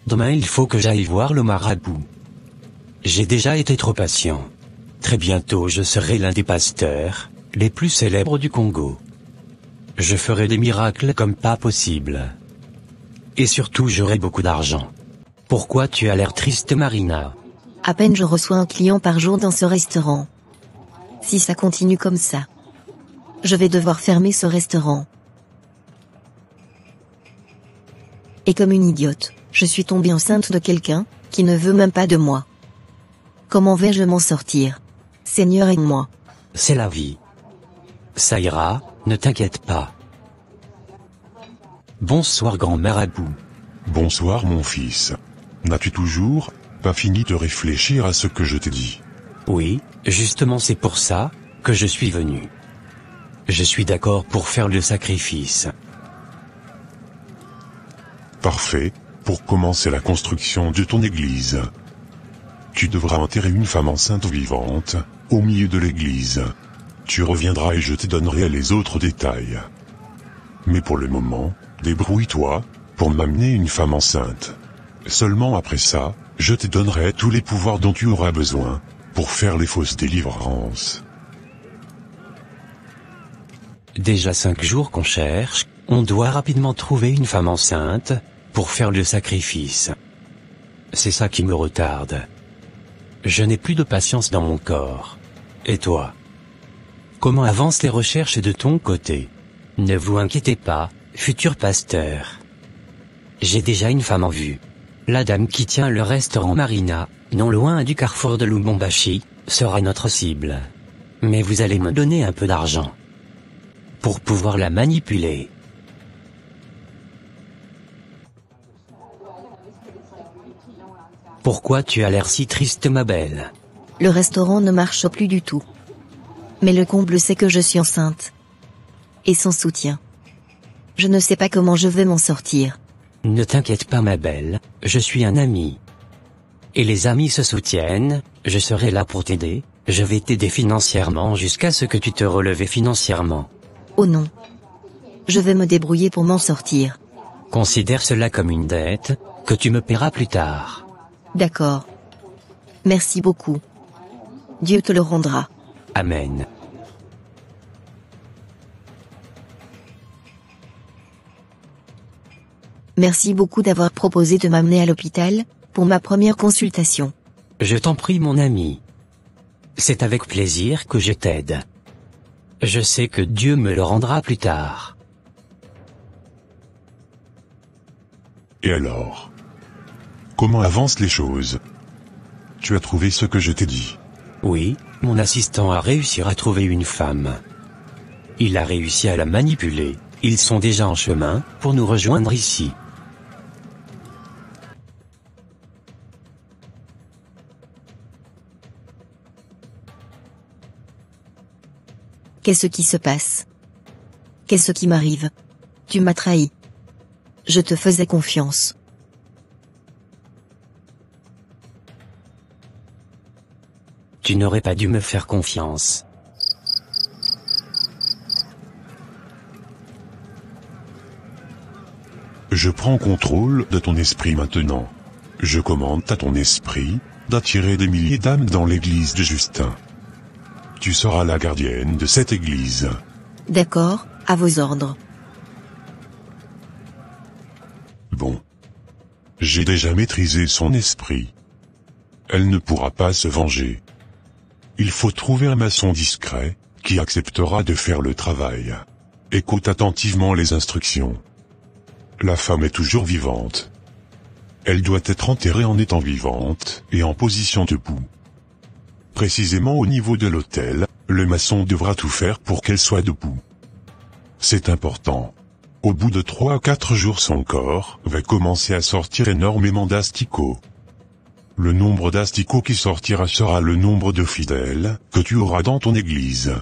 Demain il faut que j'aille voir le marabout. J'ai déjà été trop patient. Très bientôt je serai l'un des pasteurs les plus célèbres du Congo. Je ferai des miracles comme pas possible. Et surtout j'aurai beaucoup d'argent. Pourquoi tu as l'air triste, Marina? À peine je reçois un client par jour dans ce restaurant. Si ça continue comme ça, je vais devoir fermer ce restaurant. Et comme une idiote, je suis tombée enceinte de quelqu'un qui ne veut même pas de moi. Comment vais-je m'en sortir? Seigneur, aide-moi. C'est la vie. Ça ira, ne t'inquiète pas. Bonsoir grand marabout. Bonsoir mon fils. N'as-tu toujours pas fini de réfléchir à ce que je t'ai dit? Oui, justement c'est pour ça que je suis venu. Je suis d'accord pour faire le sacrifice. Parfait, pour commencer la construction de ton église. Tu devras enterrer une femme enceinte vivante, au milieu de l'église. Tu reviendras et je te donnerai les autres détails. Mais pour le moment, débrouille-toi, pour m'amener une femme enceinte. Seulement après ça, je te donnerai tous les pouvoirs dont tu auras besoin, pour faire les fausses délivrances. Déjà 5 jours qu'on cherche, on doit rapidement trouver une femme enceinte, pour faire le sacrifice. C'est ça qui me retarde. Je n'ai plus de patience dans mon corps. Et toi? Comment avancent les recherches de ton côté? Ne vous inquiétez pas, futur pasteur. J'ai déjà une femme en vue. La dame qui tient le restaurant Marina, non loin du carrefour de Lubumbashi, sera notre cible. Mais vous allez me donner un peu d'argent pour pouvoir la manipuler. Pourquoi tu as l'air si triste, ma belle? Le restaurant ne marche plus du tout. Mais le comble c'est que je suis enceinte. Et sans soutien, je ne sais pas comment je vais m'en sortir. Ne t'inquiète pas, ma belle, je suis un ami. Et les amis se soutiennent, je serai là pour t'aider, je vais t'aider financièrement jusqu'à ce que tu te relèves financièrement. Oh non. Je vais me débrouiller pour m'en sortir. Considère cela comme une dette, que tu me paieras plus tard. D'accord. Merci beaucoup. Dieu te le rendra. Amen. Merci beaucoup d'avoir proposé de m'amener à l'hôpital, pour ma première consultation. Je t'en prie, mon ami. C'est avec plaisir que je t'aide. Je sais que Dieu me le rendra plus tard. Et alors? Comment avancent les choses? Tu as trouvé ce que je t'ai dit? Oui, mon assistant a réussi à trouver une femme. Il a réussi à la manipuler, ils sont déjà en chemin, pour nous rejoindre ici. Qu'est-ce qui se passe? Qu'est-ce qui m'arrive? Tu m'as trahi. Je te faisais confiance. Tu n'aurais pas dû me faire confiance. Je prends contrôle de ton esprit maintenant. Je commande à ton esprit d'attirer des milliers d'âmes dans l'église de Justin. Tu seras la gardienne de cette église. D'accord, à vos ordres. Bon. J'ai déjà maîtrisé son esprit. Elle ne pourra pas se venger. Il faut trouver un maçon discret, qui acceptera de faire le travail. Écoute attentivement les instructions. La femme est toujours vivante. Elle doit être enterrée en étant vivante, et en position debout. Précisément au niveau de l'autel, le maçon devra tout faire pour qu'elle soit debout. C'est important. Au bout de 3 à 4 jours, son corps va commencer à sortir énormément d'asticots. Le nombre d'asticots qui sortira sera le nombre de fidèles que tu auras dans ton église.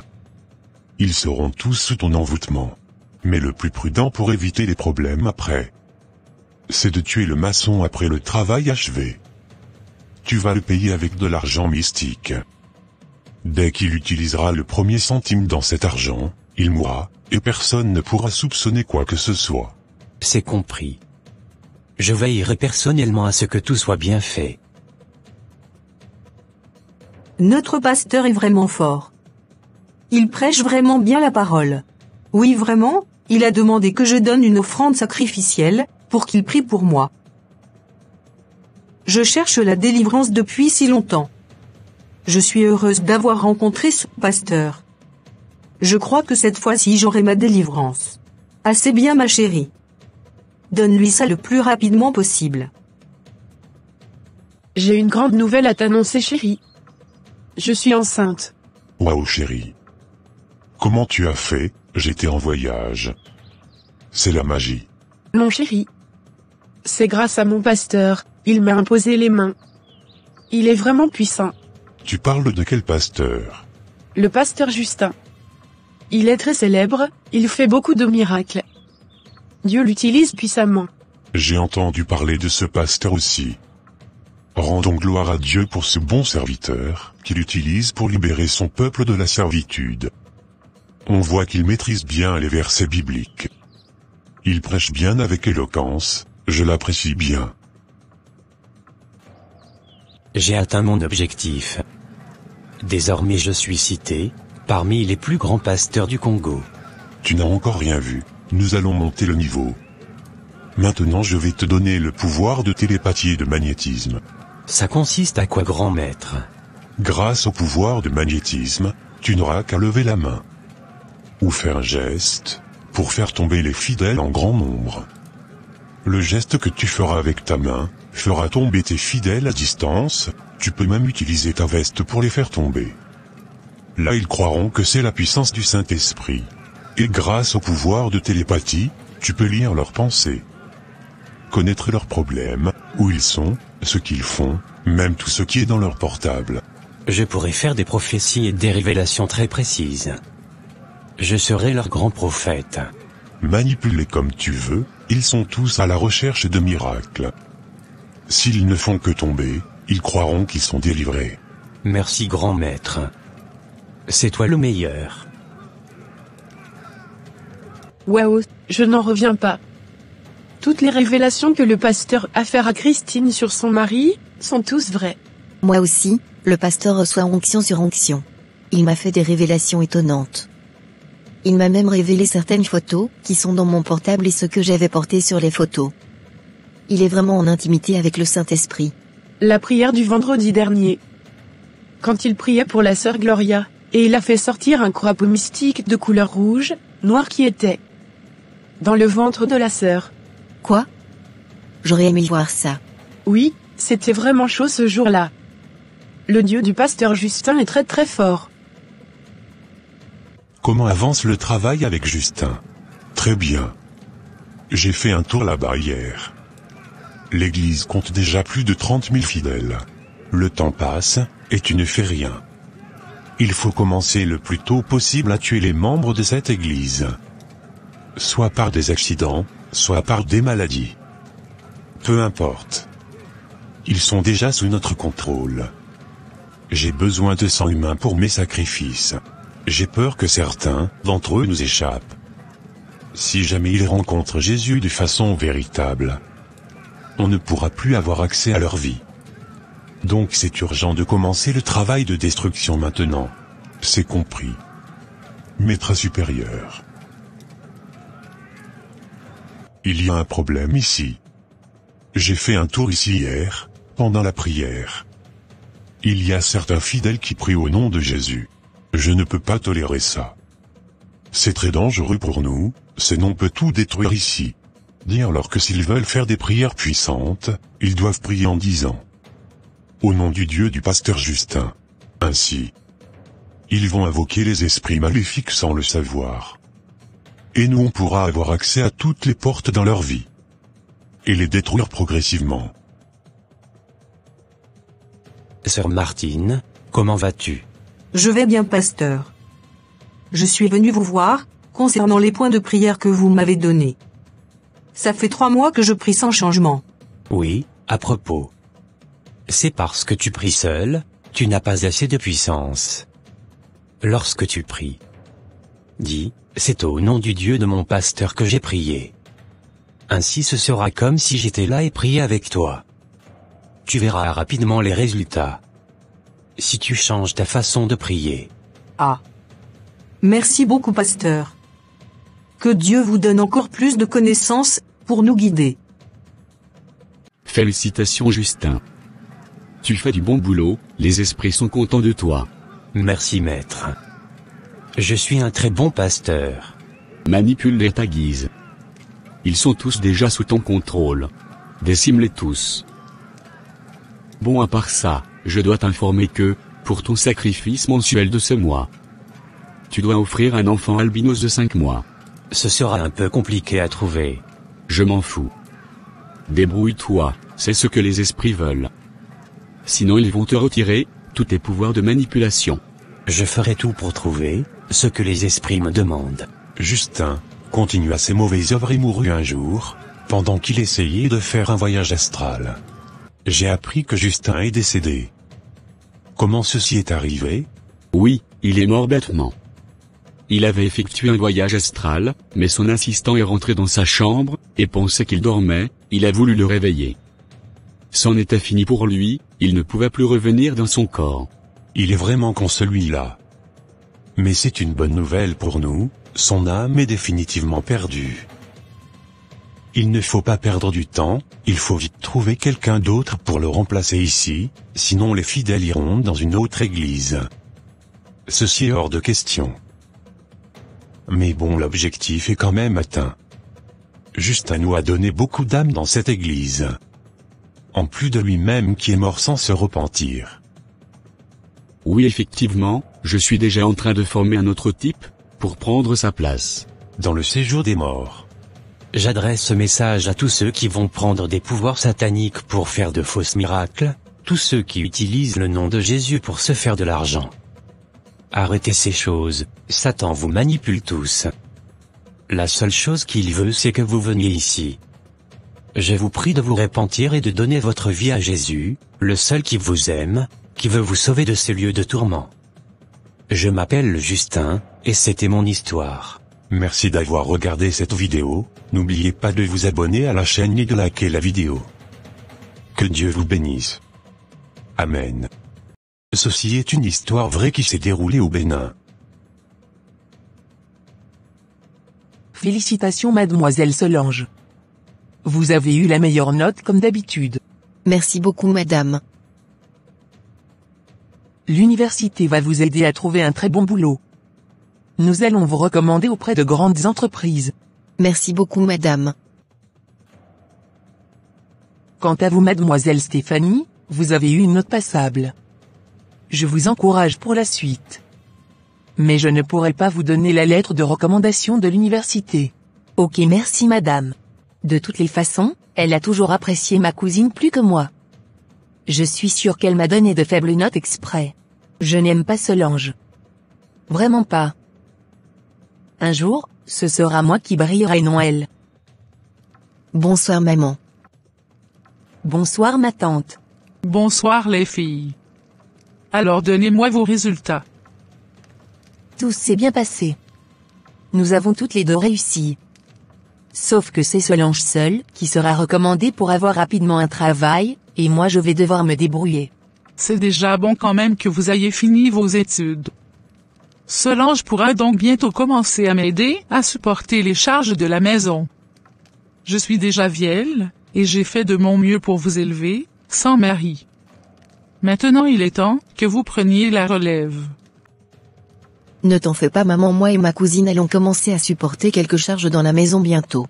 Ils seront tous sous ton envoûtement. Mais le plus prudent pour éviter les problèmes après, c'est de tuer le maçon après le travail achevé. Tu vas le payer avec de l'argent mystique. Dès qu'il utilisera le premier centime dans cet argent, il mourra, et personne ne pourra soupçonner quoi que ce soit. C'est compris. Je veillerai personnellement à ce que tout soit bien fait. Notre pasteur est vraiment fort. Il prêche vraiment bien la parole. Oui, vraiment, il a demandé que je donne une offrande sacrificielle, pour qu'il prie pour moi. Je cherche la délivrance depuis si longtemps. Je suis heureuse d'avoir rencontré ce pasteur. Je crois que cette fois-ci j'aurai ma délivrance. Assez bien, ma chérie. Donne-lui ça le plus rapidement possible. J'ai une grande nouvelle à t'annoncer, chérie. Je suis enceinte. Waouh chérie. Comment tu as fait? J'étais en voyage. C'est la magie. Non, chérie. C'est grâce à mon pasteur, il m'a imposé les mains. Il est vraiment puissant. Tu parles de quel pasteur? Le pasteur Justin. Il est très célèbre, il fait beaucoup de miracles. Dieu l'utilise puissamment. J'ai entendu parler de ce pasteur aussi. Rendons gloire à Dieu pour ce bon serviteur, qu'il utilise pour libérer son peuple de la servitude. On voit qu'il maîtrise bien les versets bibliques. Il prêche bien avec éloquence, je l'apprécie bien. J'ai atteint mon objectif. Désormais je suis cité, parmi les plus grands pasteurs du Congo. Tu n'as encore rien vu, nous allons monter le niveau. Maintenant je vais te donner le pouvoir de télépathie et de magnétisme. Ça consiste à quoi, grand maître? Grâce au pouvoir de magnétisme, tu n'auras qu'à lever la main. Ou faire un geste, pour faire tomber les fidèles en grand nombre. Le geste que tu feras avec ta main, fera tomber tes fidèles à distance, tu peux même utiliser ta veste pour les faire tomber. Là ils croiront que c'est la puissance du Saint-Esprit. Et grâce au pouvoir de télépathie, tu peux lire leurs pensées. Connaître leurs problèmes, où ils sont, ce qu'ils font, même tout ce qui est dans leur portable. Je pourrais faire des prophéties et des révélations très précises. Je serai leur grand prophète. Manipule-les comme tu veux, ils sont tous à la recherche de miracles. S'ils ne font que tomber, ils croiront qu'ils sont délivrés. Merci, grand maître. C'est toi le meilleur. Waouh, je n'en reviens pas. Toutes les révélations que le pasteur a faites à Christine sur son mari, sont tous vraies. Moi aussi, le pasteur reçoit onction sur onction. Il m'a fait des révélations étonnantes. Il m'a même révélé certaines photos, qui sont dans mon portable et ce que j'avais porté sur les photos. Il est vraiment en intimité avec le Saint-Esprit. La prière du vendredi dernier. Quand il priait pour la sœur Gloria, et il a fait sortir un crapaud mystique de couleur rouge, noir qui était dans le ventre de la sœur. Quoi? J'aurais aimé voir ça. Oui, c'était vraiment chaud ce jour-là. Le Dieu du pasteur Justin est très très fort. Comment avance le travail avec Justin? Très bien. J'ai fait un tour là-bas hier. L'église compte déjà plus de 30 000 fidèles. Le temps passe, et tu ne fais rien. Il faut commencer le plus tôt possible à tuer les membres de cette église. Soit par des accidents, soit par des maladies. Peu importe. Ils sont déjà sous notre contrôle. J'ai besoin de sang humain pour mes sacrifices. J'ai peur que certains d'entre eux nous échappent. Si jamais ils rencontrent Jésus de façon véritable, on ne pourra plus avoir accès à leur vie. Donc c'est urgent de commencer le travail de destruction maintenant. C'est compris. Maître supérieur. Il y a un problème ici. J'ai fait un tour ici hier, pendant la prière. Il y a certains fidèles qui prient au nom de Jésus. Je ne peux pas tolérer ça. C'est très dangereux pour nous, ce nom peut tout détruire ici. Dis-leur que s'ils veulent faire des prières puissantes, ils doivent prier en disant au nom du Dieu du pasteur Justin. Ainsi, ils vont invoquer les esprits maléfiques sans le savoir. Et nous on pourra avoir accès à toutes les portes dans leur vie. Et les détruire progressivement. Sœur Martine, comment vas-tu? Je vais bien, pasteur. Je suis venu vous voir, concernant les points de prière que vous m'avez donnés. Ça fait 3 mois que je prie sans changement. Oui, à propos. C'est parce que tu pries seul, tu n'as pas assez de puissance. Lorsque tu pries, dis, c'est au nom du Dieu de mon pasteur que j'ai prié. Ainsi ce sera comme si j'étais là et priais avec toi. Tu verras rapidement les résultats. Si tu changes ta façon de prier. Ah. Merci beaucoup, pasteur. Que Dieu vous donne encore plus de connaissances, pour nous guider. Félicitations Justin. Tu fais du bon boulot, les esprits sont contents de toi. Merci maître. Je suis un très bon pasteur. Manipule-les à ta guise. Ils sont tous déjà sous ton contrôle. Décime-les tous. Bon, à part ça, je dois t'informer que, pour ton sacrifice mensuel de ce mois, tu dois offrir un enfant albinos de 5 mois. Ce sera un peu compliqué à trouver. Je m'en fous. Débrouille-toi, c'est ce que les esprits veulent. Sinon ils vont te retirer tous tes pouvoirs de manipulation. Je ferai tout pour trouver ce que les esprits me demandent. Justin continua ses mauvaises œuvres et mourut un jour, pendant qu'il essayait de faire un voyage astral. J'ai appris que Justin est décédé. Comment ceci est arrivé? Oui, il est mort bêtement. Il avait effectué un voyage astral, mais son assistant est rentré dans sa chambre, et pensait qu'il dormait, il a voulu le réveiller. C'en était fini pour lui, il ne pouvait plus revenir dans son corps. Il est vraiment con celui-là. Mais c'est une bonne nouvelle pour nous, son âme est définitivement perdue. Il ne faut pas perdre du temps, il faut vite trouver quelqu'un d'autre pour le remplacer ici, sinon les fidèles iront dans une autre église. Ceci est hors de question. Mais bon, l'objectif est quand même atteint. Justin nous a donné beaucoup d'âmes dans cette église. En plus de lui-même qui est mort sans se repentir. Oui, effectivement, je suis déjà en train de former un autre type, pour prendre sa place. Dans le séjour des morts. J'adresse ce message à tous ceux qui vont prendre des pouvoirs sataniques pour faire de fausses miracles, tous ceux qui utilisent le nom de Jésus pour se faire de l'argent. Arrêtez ces choses, Satan vous manipule tous. La seule chose qu'il veut c'est que vous veniez ici. Je vous prie de vous repentir et de donner votre vie à Jésus, le seul qui vous aime, qui veut vous sauver de ces lieux de tourment. Je m'appelle Justin, et c'était mon histoire. Merci d'avoir regardé cette vidéo, n'oubliez pas de vous abonner à la chaîne et de liker la vidéo. Que Dieu vous bénisse. Amen. Ceci est une histoire vraie qui s'est déroulée au Bénin. Félicitations mademoiselle Solange. Vous avez eu la meilleure note comme d'habitude. Merci beaucoup madame. L'université va vous aider à trouver un très bon boulot. Nous allons vous recommander auprès de grandes entreprises. Merci beaucoup madame. Quant à vous mademoiselle Stéphanie, vous avez eu une note passable. Je vous encourage pour la suite. Mais je ne pourrai pas vous donner la lettre de recommandation de l'université. Ok merci madame. De toutes les façons, elle a toujours apprécié ma cousine plus que moi. Je suis sûre qu'elle m'a donné de faibles notes exprès. Je n'aime pas Solange. Vraiment pas. Un jour, ce sera moi qui brillerai et non elle. Bonsoir maman. Bonsoir ma tante. Bonsoir les filles. Alors donnez-moi vos résultats. Tout s'est bien passé. Nous avons toutes les deux réussi. Sauf que c'est Solange seule qui sera recommandée pour avoir rapidement un travail, et moi je vais devoir me débrouiller. C'est déjà bon quand même que vous ayez fini vos études. Solange pourra donc bientôt commencer à m'aider à supporter les charges de la maison. Je suis déjà vieille, et j'ai fait de mon mieux pour vous élever, sans mari. Maintenant il est temps que vous preniez la relève. Ne t'en fais pas maman, moi et ma cousine allons commencer à supporter quelques charges dans la maison bientôt.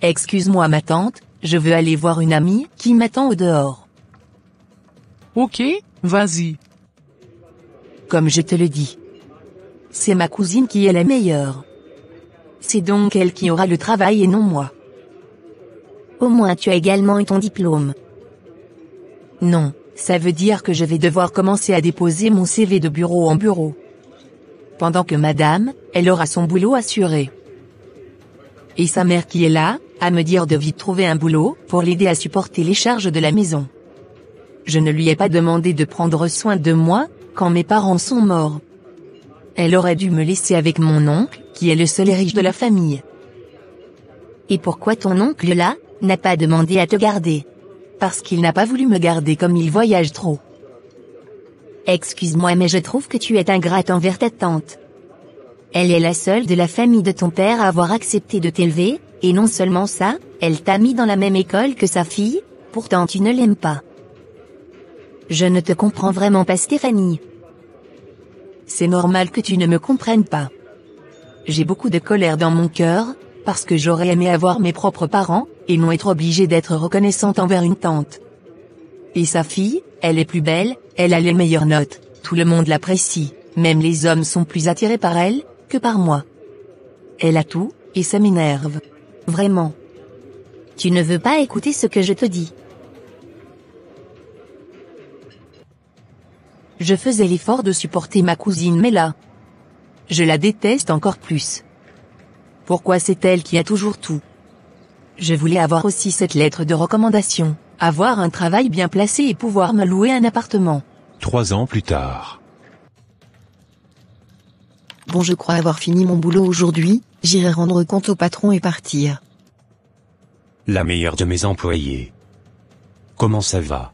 Excuse-moi ma tante, je veux aller voir une amie qui m'attend au dehors. Ok, vas-y. Comme je te le dis. C'est ma cousine qui est la meilleure. C'est donc elle qui aura le travail et non moi. Au moins tu as également eu ton diplôme. Non, ça veut dire que je vais devoir commencer à déposer mon CV de bureau en bureau. Pendant que madame, elle aura son boulot assuré. Et sa mère qui est là, à me dire de vite trouver un boulot, pour l'aider à supporter les charges de la maison. Je ne lui ai pas demandé de prendre soin de moi, quand mes parents sont morts. Elle aurait dû me laisser avec mon oncle, qui est le seul riche de la famille. Et pourquoi ton oncle là, n'a pas demandé à te garder? Parce qu'il n'a pas voulu me garder comme il voyage trop. Excuse-moi mais je trouve que tu es ingrate envers ta tante. Elle est la seule de la famille de ton père à avoir accepté de t'élever, et non seulement ça, elle t'a mis dans la même école que sa fille, pourtant tu ne l'aimes pas. Je ne te comprends vraiment pas Stéphanie. C'est normal que tu ne me comprennes pas. J'ai beaucoup de colère dans mon cœur, parce que j'aurais aimé avoir mes propres parents, et non être obligée d'être reconnaissante envers une tante. Et sa fille, elle est plus belle, elle a les meilleures notes, tout le monde l'apprécie, même les hommes sont plus attirés par elle, que par moi. Elle a tout, et ça m'énerve. Vraiment. Tu ne veux pas écouter ce que je te dis. Je faisais l'effort de supporter ma cousine mais là, je la déteste encore plus. Pourquoi c'est elle qui a toujours tout? Je voulais avoir aussi cette lettre de recommandation, avoir un travail bien placé et pouvoir me louer un appartement. 3 ans plus tard. Bon, je crois avoir fini mon boulot aujourd'hui, j'irai rendre compte au patron et partir. La meilleure de mes employés. Comment ça va?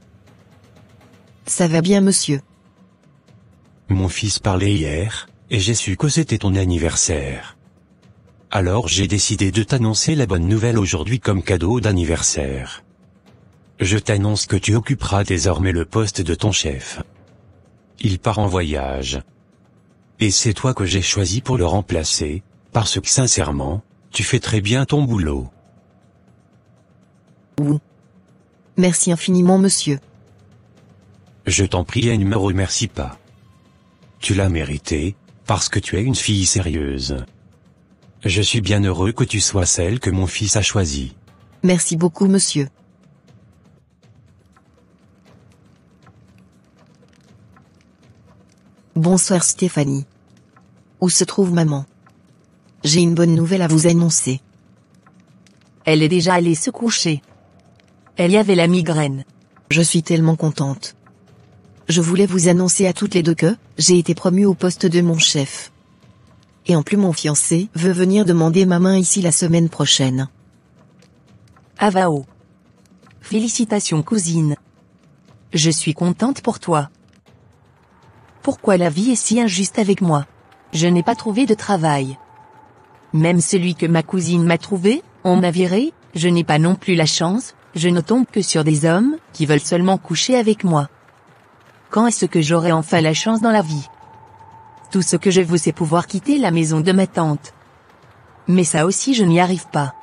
Ça va bien monsieur. Mon fils parlait hier, et j'ai su que c'était ton anniversaire. Alors j'ai décidé de t'annoncer la bonne nouvelle aujourd'hui comme cadeau d'anniversaire. Je t'annonce que tu occuperas désormais le poste de ton chef. Il part en voyage. Et c'est toi que j'ai choisi pour le remplacer, parce que sincèrement, tu fais très bien ton boulot. Merci infiniment monsieur. Je t'en prie et ne me remercie pas. Tu l'as mérité, parce que tu es une fille sérieuse. Je suis bien heureux que tu sois celle que mon fils a choisie. Merci beaucoup monsieur. Bonsoir Stéphanie. Où se trouve maman? J'ai une bonne nouvelle à vous annoncer. Elle est déjà allée se coucher. Elle y avait la migraine. Je suis tellement contente. Je voulais vous annoncer à toutes les deux que j'ai été promue au poste de mon chef. Et en plus mon fiancé veut venir demander ma main ici la semaine prochaine. Avao. Félicitations cousine. Je suis contente pour toi. Pourquoi la vie est si injuste avec moi? Je n'ai pas trouvé de travail. Même celui que ma cousine m'a trouvé, on m'a viré, je n'ai pas non plus la chance, je ne tombe que sur des hommes qui veulent seulement coucher avec moi. Quand est-ce que j'aurai enfin la chance dans la vie? Tout ce que je veux c'est pouvoir quitter la maison de ma tante. Mais ça aussi je n'y arrive pas.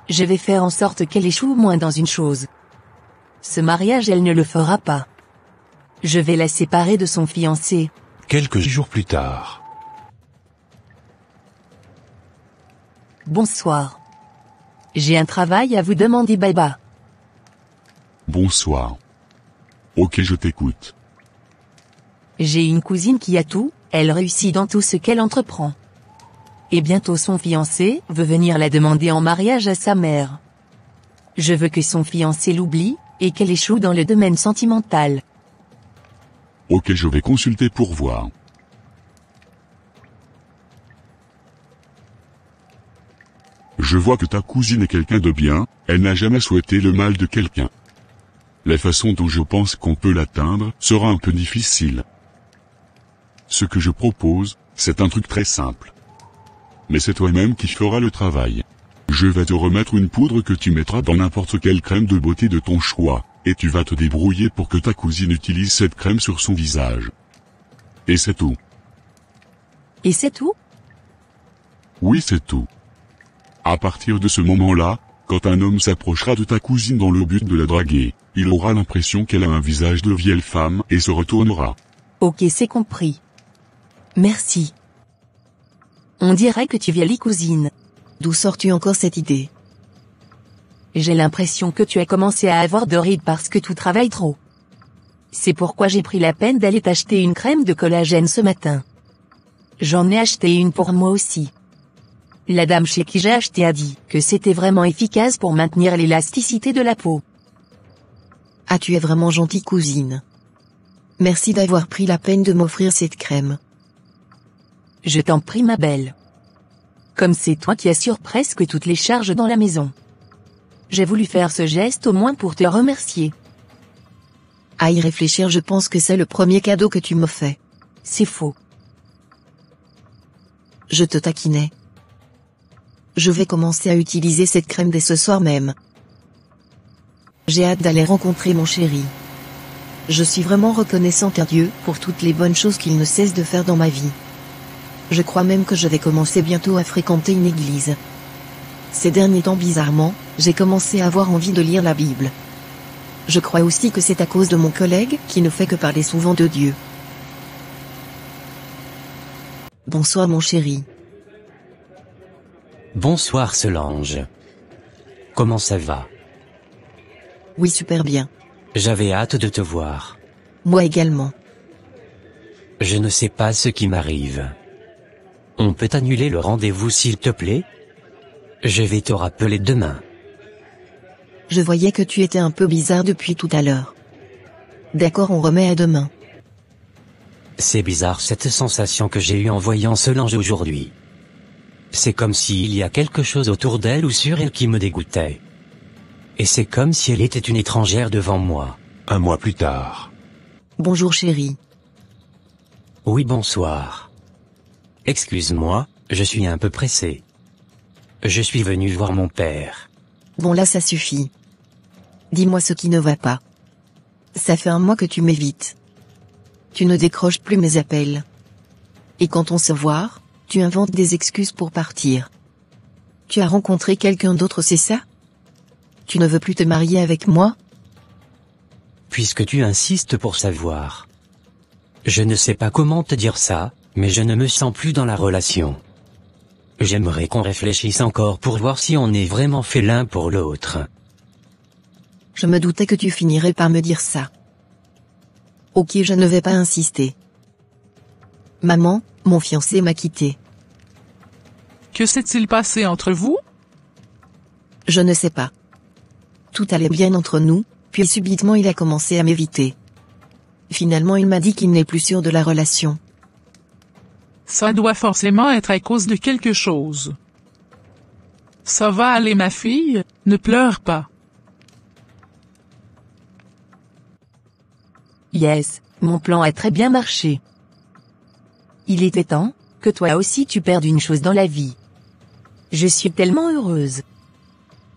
Je vais faire en sorte qu'elle échoue au moins dans une chose. Ce mariage elle ne le fera pas. Je vais la séparer de son fiancé. Quelques jours plus tard. Bonsoir. J'ai un travail à vous demander Baba. Bonsoir. Ok, je t'écoute. J'ai une cousine qui a tout, elle réussit dans tout ce qu'elle entreprend. Et bientôt son fiancé veut venir la demander en mariage à sa mère. Je veux que son fiancé l'oublie, et qu'elle échoue dans le domaine sentimental. Ok, je vais consulter pour voir. Je vois que ta cousine est quelqu'un de bien, elle n'a jamais souhaité le mal de quelqu'un. La façon dont je pense qu'on peut l'atteindre sera un peu difficile. Ce que je propose, c'est un truc très simple. Mais c'est toi-même qui feras le travail. Je vais te remettre une poudre que tu mettras dans n'importe quelle crème de beauté de ton choix, et tu vas te débrouiller pour que ta cousine utilise cette crème sur son visage. Et c'est tout. Et c'est tout? Oui, c'est tout. À partir de ce moment-là, quand un homme s'approchera de ta cousine dans le but de la draguer, il aura l'impression qu'elle a un visage de vieille femme et se retournera. Ok, c'est compris. Merci. On dirait que tu vieillis cousine. D'où sors-tu encore cette idée? J'ai l'impression que tu as commencé à avoir de rides parce que tu travailles trop. C'est pourquoi j'ai pris la peine d'aller t'acheter une crème de collagène ce matin. J'en ai acheté une pour moi aussi. La dame chez qui j'ai acheté a dit que c'était vraiment efficace pour maintenir l'élasticité de la peau. Ah, tu es vraiment gentille cousine. Merci d'avoir pris la peine de m'offrir cette crème. Je t'en prie ma belle. Comme c'est toi qui assures presque toutes les charges dans la maison. J'ai voulu faire ce geste au moins pour te remercier. À y réfléchir, je pense que c'est le premier cadeau que tu me fais. C'est faux. Je te taquinais. Je vais commencer à utiliser cette crème dès ce soir même. J'ai hâte d'aller rencontrer mon chéri. Je suis vraiment reconnaissante à Dieu pour toutes les bonnes choses qu'il ne cesse de faire dans ma vie. Je crois même que je vais commencer bientôt à fréquenter une église. Ces derniers temps, bizarrement, j'ai commencé à avoir envie de lire la Bible. Je crois aussi que c'est à cause de mon collègue qui ne fait que parler souvent de Dieu. Bonsoir mon chéri. Bonsoir Solange. Comment ça va? Oui, super bien. J'avais hâte de te voir. Moi également. Je ne sais pas ce qui m'arrive. On peut annuler le rendez-vous s'il te plaît? Je vais te rappeler demain. Je voyais que tu étais un peu bizarre depuis tout à l'heure. D'accord, on remet à demain. C'est bizarre cette sensation que j'ai eue en voyant Solange aujourd'hui. C'est comme s'il y a quelque chose autour d'elle ou sur elle qui me dégoûtait. Et c'est comme si elle était une étrangère devant moi. Un mois plus tard. Bonjour chérie. Oui, bonsoir. Excuse-moi, je suis un peu pressé. Je suis venu voir mon père. Bon là ça suffit. Dis-moi ce qui ne va pas. Ça fait un mois que tu m'évites. Tu ne décroches plus mes appels. Et quand on se voit, tu inventes des excuses pour partir. Tu as rencontré quelqu'un d'autre, c'est ça? Tu ne veux plus te marier avec moi? Puisque tu insistes pour savoir. Je ne sais pas comment te dire ça, mais je ne me sens plus dans la relation. J'aimerais qu'on réfléchisse encore pour voir si on est vraiment fait l'un pour l'autre. Je me doutais que tu finirais par me dire ça. Ok, je ne vais pas insister. Maman, mon fiancé m'a quitté. Que s'est-il passé entre vous? Je ne sais pas. Tout allait bien entre nous, puis subitement il a commencé à m'éviter. Finalement il m'a dit qu'il n'est plus sûr de la relation. Ça doit forcément être à cause de quelque chose. Ça va aller ma fille, ne pleure pas. Yes, mon plan a très bien marché. Il était temps que toi aussi tu perdes une chose dans la vie. Je suis tellement heureuse.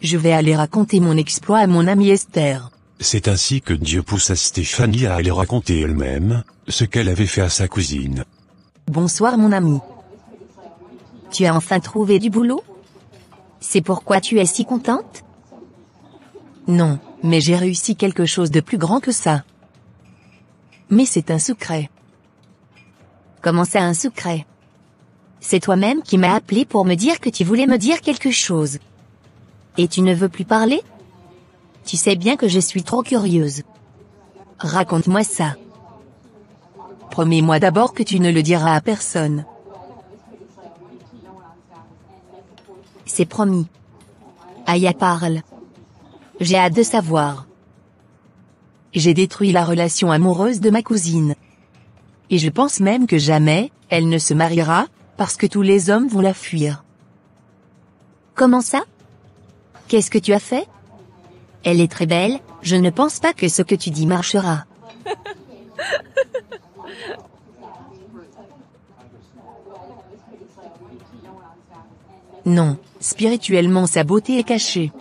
Je vais aller raconter mon exploit à mon amie Esther. C'est ainsi que Dieu poussa Stéphanie à aller raconter elle-même ce qu'elle avait fait à sa cousine. Bonsoir mon ami. Tu as enfin trouvé du boulot? C'est pourquoi tu es si contente? Non, mais j'ai réussi quelque chose de plus grand que ça. Mais c'est un secret. Comment ça, un secret? C'est toi-même qui m'as appelé pour me dire que tu voulais me dire quelque chose. Et tu ne veux plus parler? Tu sais bien que je suis trop curieuse. Raconte-moi ça. Promets-moi d'abord que tu ne le diras à personne. C'est promis. Aya parle. J'ai hâte de savoir. J'ai détruit la relation amoureuse de ma cousine. Et je pense même que jamais, elle ne se mariera, parce que tous les hommes vont la fuir. Comment ça? Qu'est-ce que tu as fait? Elle est très belle, je ne pense pas que ce que tu dis marchera. Non, spirituellement sa beauté est cachée.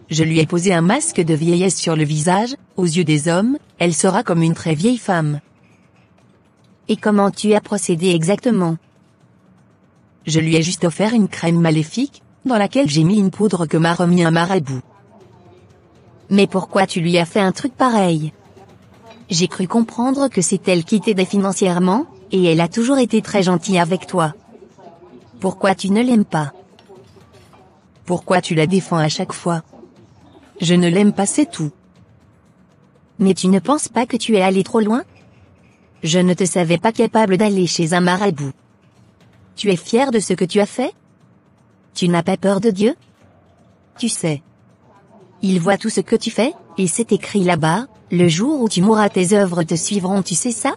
Je lui ai posé un masque de vieillesse sur le visage, aux yeux des hommes, elle sera comme une très vieille femme. Et comment tu as procédé exactement? Je lui ai juste offert une crème maléfique, dans laquelle j'ai mis une poudre que m'a remis un marabout. Mais pourquoi tu lui as fait un truc pareil? J'ai cru comprendre que c'est elle qui t'aidait financièrement, et elle a toujours été très gentille avec toi. Pourquoi tu ne l'aimes pas? Pourquoi tu la défends à chaque fois? Je ne l'aime pas, c'est tout. Mais tu ne penses pas que tu es allé trop loin? Je ne te savais pas capable d'aller chez un marabout. Tu es fier de ce que tu as fait? Tu n'as pas peur de Dieu? Tu sais. Il voit tout ce que tu fais, et c'est écrit là-bas, le jour où tu mourras tes œuvres te suivront, tu sais ça?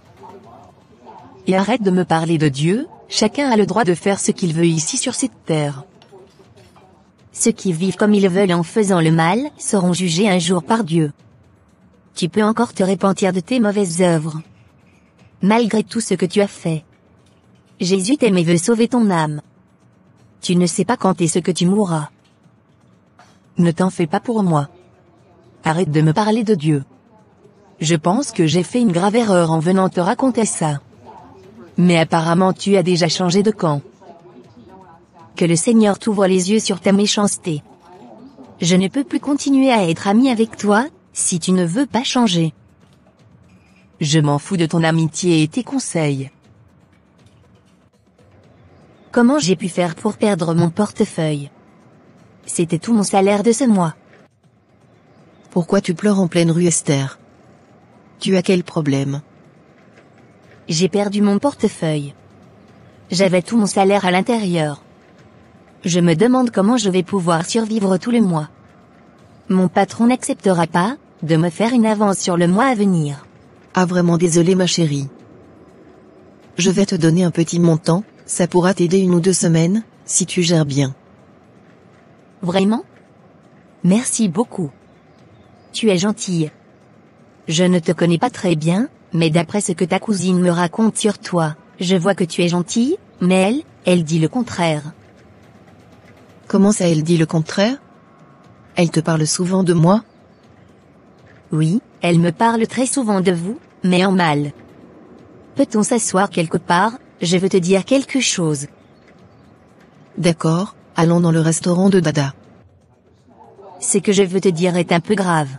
Et arrête de me parler de Dieu, Chacun a le droit de faire ce qu'il veut ici sur cette terre. Ceux qui vivent comme ils veulent en faisant le mal seront jugés un jour par Dieu. Tu peux encore te repentir de tes mauvaises œuvres. Malgré tout ce que tu as fait. Jésus t'aime et veut sauver ton âme. Tu ne sais pas quand et ce que tu mourras. Ne t'en fais pas pour moi. Arrête de me parler de Dieu. Je pense que j'ai fait une grave erreur en venant te raconter ça. Mais apparemment tu as déjà changé de camp. Que le Seigneur t'ouvre les yeux sur ta méchanceté. Je ne peux plus continuer à être ami avec toi, si tu ne veux pas changer. Je m'en fous de ton amitié et tes conseils. Comment j'ai pu faire pour perdre mon portefeuille? C'était tout mon salaire de ce mois. Pourquoi tu pleures en pleine rue, Esther? Tu as quel problème? J'ai perdu mon portefeuille. J'avais tout mon salaire à l'intérieur. Je me demande comment je vais pouvoir survivre tout le mois. Mon patron n'acceptera pas de me faire une avance sur le mois à venir. Ah, vraiment désolé ma chérie. Je vais te donner un petit montant, ça pourra t'aider 1 ou 2 semaines, si tu gères bien. Vraiment? Merci beaucoup. Tu es gentille. Je ne te connais pas très bien, mais d'après ce que ta cousine me raconte sur toi, je vois que tu es gentille, mais elle dit le contraire. Comment ça, elle dit le contraire? Elle te parle souvent de moi? Oui, elle me parle très souvent de vous, mais en mal. Peut-on s'asseoir quelque part? Je veux te dire quelque chose. D'accord, allons dans le restaurant de Dada. Ce que je veux te dire est un peu grave.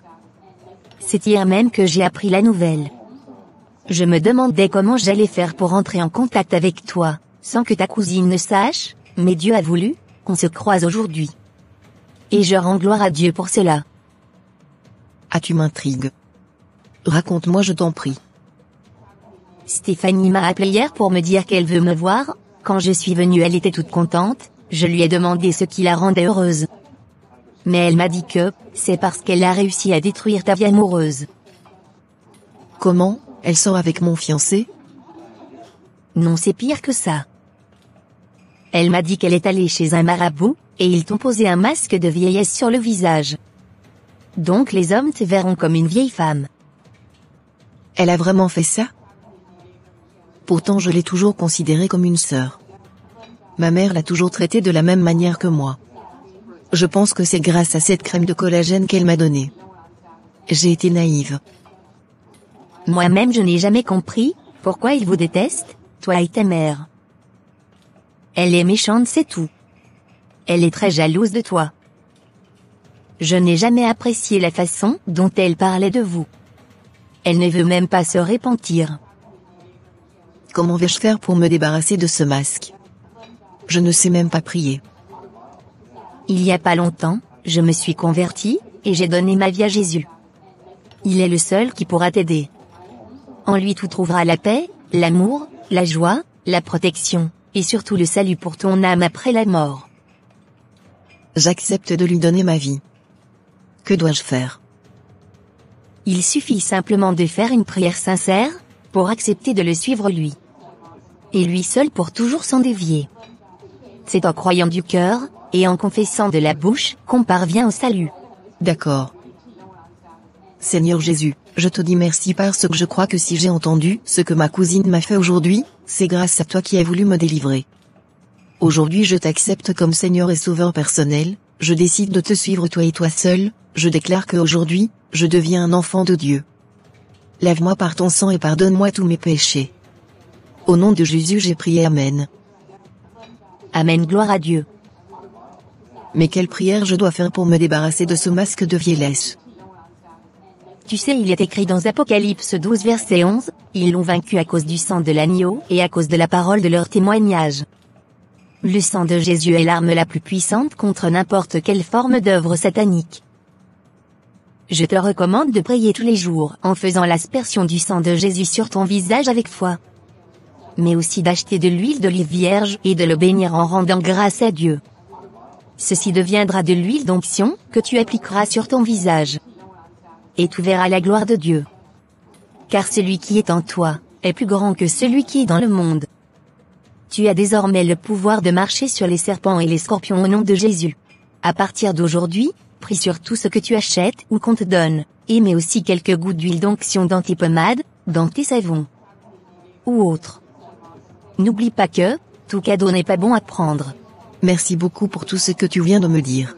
C'est hier même que j'ai appris la nouvelle. Je me demandais comment j'allais faire pour entrer en contact avec toi, sans que ta cousine ne sache, mais Dieu a voulu qu'on se croise aujourd'hui. Et je rends gloire à Dieu pour cela. Ah, tu m'intrigues. Raconte-moi, je t'en prie. Stéphanie m'a appelé hier pour me dire qu'elle veut me voir. Quand je suis venue, elle était toute contente. Je lui ai demandé ce qui la rendait heureuse. Mais elle m'a dit que c'est parce qu'elle a réussi à détruire ta vie amoureuse. Comment? Elle sort avec mon fiancé? Non, c'est pire que ça. Elle m'a dit qu'elle est allée chez un marabout, et ils t'ont posé un masque de vieillesse sur le visage. Donc les hommes te verront comme une vieille femme. Elle a vraiment fait ça? Pourtant je l'ai toujours considérée comme une sœur. Ma mère l'a toujours traitée de la même manière que moi. Je pense que c'est grâce à cette crème de collagène qu'elle m'a donnée. J'ai été naïve. Moi-même je n'ai jamais compris pourquoi il vous déteste, toi et ta mère. Elle est méchante, c'est tout. Elle est très jalouse de toi. Je n'ai jamais apprécié la façon dont elle parlait de vous. Elle ne veut même pas se repentir. Comment vais-je faire pour me débarrasser de ce masque? Je ne sais même pas prier. Il y a pas longtemps, je me suis convertie, et j'ai donné ma vie à Jésus. Il est le seul qui pourra t'aider. En lui tu trouveras la paix, l'amour, la joie, la protection, et surtout le salut pour ton âme après la mort. J'accepte de lui donner ma vie. Que dois-je faire? Il suffit simplement de faire une prière sincère, pour accepter de le suivre lui. Et lui seul pour toujours s'en dévier. C'est en croyant du cœur, et en confessant de la bouche, qu'on parvient au salut. D'accord. Seigneur Jésus, je te dis merci parce que je crois que si j'ai entendu ce que ma cousine m'a fait aujourd'hui, c'est grâce à toi qui as voulu me délivrer. Aujourd'hui je t'accepte comme Seigneur et Sauveur personnel, je décide de te suivre toi et toi seul, je déclare qu'aujourd'hui, je deviens un enfant de Dieu. Lave-moi par ton sang et pardonne-moi tous mes péchés. Au nom de Jésus j'ai prié, Amen. Amen, gloire à Dieu. Mais quelle prière je dois faire pour me débarrasser de ce masque de vieillesse? Tu sais, il est écrit dans Apocalypse 12 verset 11, ils l'ont vaincu à cause du sang de l'agneau et à cause de la parole de leur témoignage. Le sang de Jésus est l'arme la plus puissante contre n'importe quelle forme d'œuvre satanique. Je te recommande de prier tous les jours en faisant l'aspersion du sang de Jésus sur ton visage avec foi. Mais aussi d'acheter de l'huile d'olive vierge et de le bénir en rendant grâce à Dieu. Ceci deviendra de l'huile d'onction que tu appliqueras sur ton visage. Et tu verras la gloire de Dieu. Car celui qui est en toi est plus grand que celui qui est dans le monde. Tu as désormais le pouvoir de marcher sur les serpents et les scorpions au nom de Jésus. À partir d'aujourd'hui, prie sur tout ce que tu achètes ou qu'on te donne, et mets aussi quelques gouttes d'huile d'onction dans tes pommades, dans tes savons ou autres. N'oublie pas que, tout cadeau n'est pas bon à prendre. Merci beaucoup pour tout ce que tu viens de me dire.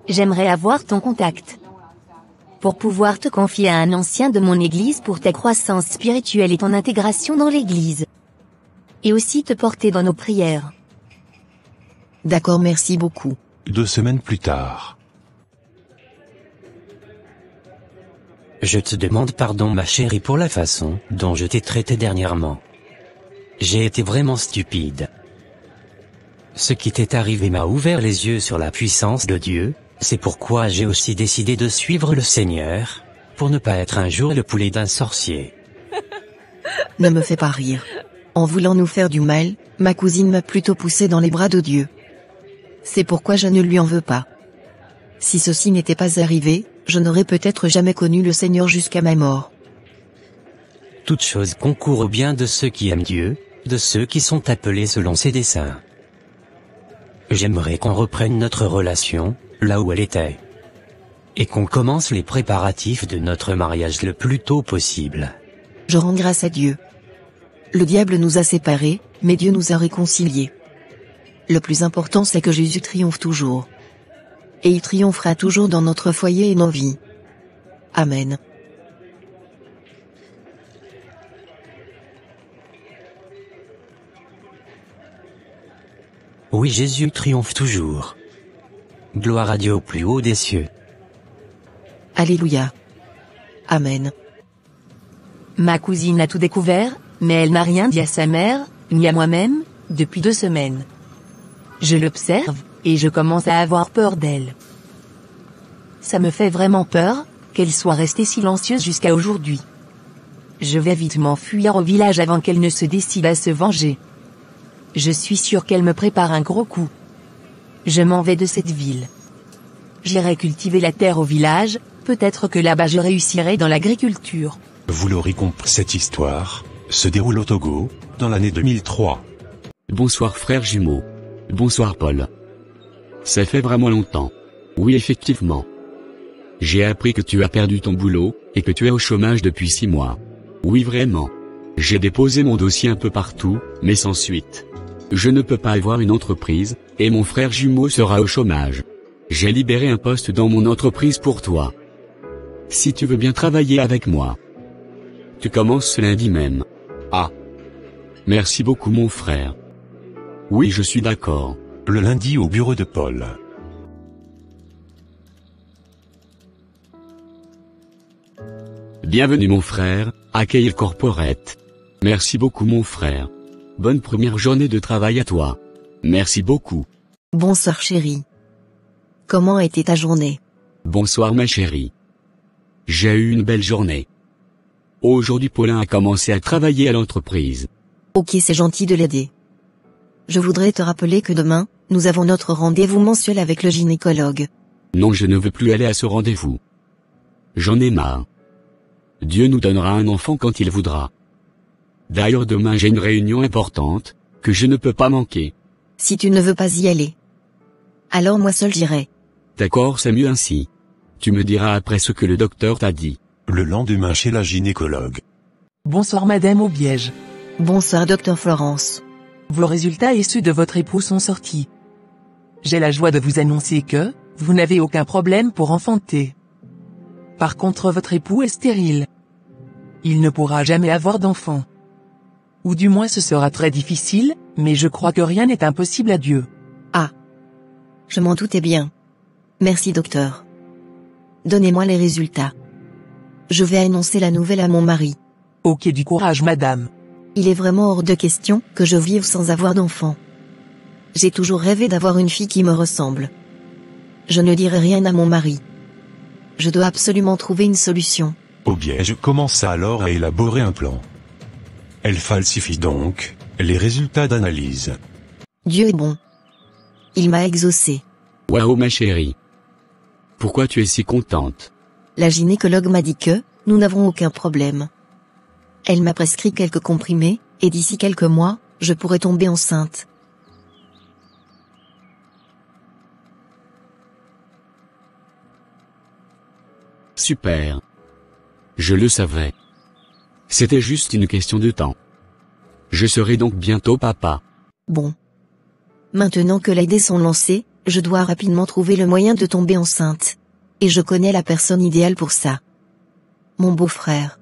J'aimerais avoir ton contact pour pouvoir te confier à un ancien de mon église pour ta croissance spirituelle et ton intégration dans l'église. Et aussi te porter dans nos prières. D'accord, merci beaucoup. 2 semaines plus tard. Je te demande pardon ma chérie pour la façon dont je t'ai traité dernièrement. J'ai été vraiment stupide. Ce qui t'est arrivé m'a ouvert les yeux sur la puissance de Dieu, c'est pourquoi j'ai aussi décidé de suivre le Seigneur, pour ne pas être un jour le poulet d'un sorcier. Ne me fais pas rire. En voulant nous faire du mal, ma cousine m'a plutôt poussé dans les bras de Dieu. C'est pourquoi je ne lui en veux pas. Si ceci n'était pas arrivé, je n'aurais peut-être jamais connu le Seigneur jusqu'à ma mort. Toute chose concourt au bien de ceux qui aiment Dieu, de ceux qui sont appelés selon ses desseins. J'aimerais qu'on reprenne notre relation, là où elle était. Et qu'on commence les préparatifs de notre mariage le plus tôt possible. Je rends grâce à Dieu. Le diable nous a séparés, mais Dieu nous a réconciliés. Le plus important c'est que Jésus triomphe toujours. Et il triomphera toujours dans notre foyer et nos vies. Amen. Oui, Jésus triomphe toujours. Gloire à Dieu au plus haut des cieux. Alléluia. Amen. Ma cousine a tout découvert, mais elle n'a rien dit à sa mère, ni à moi-même, depuis 2 semaines. Je l'observe, et je commence à avoir peur d'elle. Ça me fait vraiment peur, qu'elle soit restée silencieuse jusqu'à aujourd'hui. Je vais vite m'enfuir au village avant qu'elle ne se décide à se venger. Je suis sûr qu'elle me prépare un gros coup. Je m'en vais de cette ville. J'irai cultiver la terre au village, peut-être que là-bas je réussirai dans l'agriculture. Vous l'aurez compris, cette histoire se déroule au Togo, dans l'année 2003. Bonsoir frère jumeau. Bonsoir Paul. Ça fait vraiment longtemps. Oui effectivement. J'ai appris que tu as perdu ton boulot, et que tu es au chômage depuis 6 mois. Oui vraiment. J'ai déposé mon dossier un peu partout, mais sans suite. Je ne peux pas avoir une entreprise, et mon frère jumeau sera au chômage. J'ai libéré un poste dans mon entreprise pour toi. Si tu veux bien travailler avec moi. Tu commences ce lundi même. Ah. Merci beaucoup mon frère. Oui je suis d'accord. Le lundi au bureau de Paul. Bienvenue mon frère, à Keil Corporate. Merci beaucoup mon frère. Bonne première journée de travail à toi. Merci beaucoup. Bonsoir chérie. Comment était ta journée? Bonsoir ma chérie. J'ai eu une belle journée. Aujourd'hui Paulin a commencé à travailler à l'entreprise. Ok, c'est gentil de l'aider. Je voudrais te rappeler que demain, nous avons notre rendez-vous mensuel avec le gynécologue. Non, je ne veux plus aller à ce rendez-vous. J'en ai marre. Dieu nous donnera un enfant quand il voudra. D'ailleurs demain j'ai une réunion importante, que je ne peux pas manquer. Si tu ne veux pas y aller, alors moi seul j'irai. D'accord, c'est mieux ainsi. Tu me diras après ce que le docteur t'a dit. Le lendemain chez la gynécologue. Bonsoir Madame Aubiège. Bonsoir Docteur Florence. Vos résultats issus de votre époux sont sortis. J'ai la joie de vous annoncer que, vous n'avez aucun problème pour enfanter. Par contre votre époux est stérile. Il ne pourra jamais avoir d'enfant. Ou du moins ce sera très difficile, mais je crois que rien n'est impossible à Dieu. Ah. Je m'en doutais bien. Merci docteur. Donnez-moi les résultats. Je vais annoncer la nouvelle à mon mari. Ok, du courage madame. Il est vraiment hors de question que je vive sans avoir d'enfant. J'ai toujours rêvé d'avoir une fille qui me ressemble. Je ne dirai rien à mon mari. Je dois absolument trouver une solution. Aubiège commença alors à élaborer un plan. Elle falsifie donc les résultats d'analyse. Dieu est bon. Il m'a exaucé. Waouh ma chérie. Pourquoi tu es si contente? La gynécologue m'a dit que, nous n'avons aucun problème. Elle m'a prescrit quelques comprimés, et d'ici quelques mois, je pourrais tomber enceinte. Super. Je le savais. C'était juste une question de temps. Je serai donc bientôt papa. Bon. Maintenant que les dés sont lancés, je dois rapidement trouver le moyen de tomber enceinte. Et je connais la personne idéale pour ça. Mon beau-frère.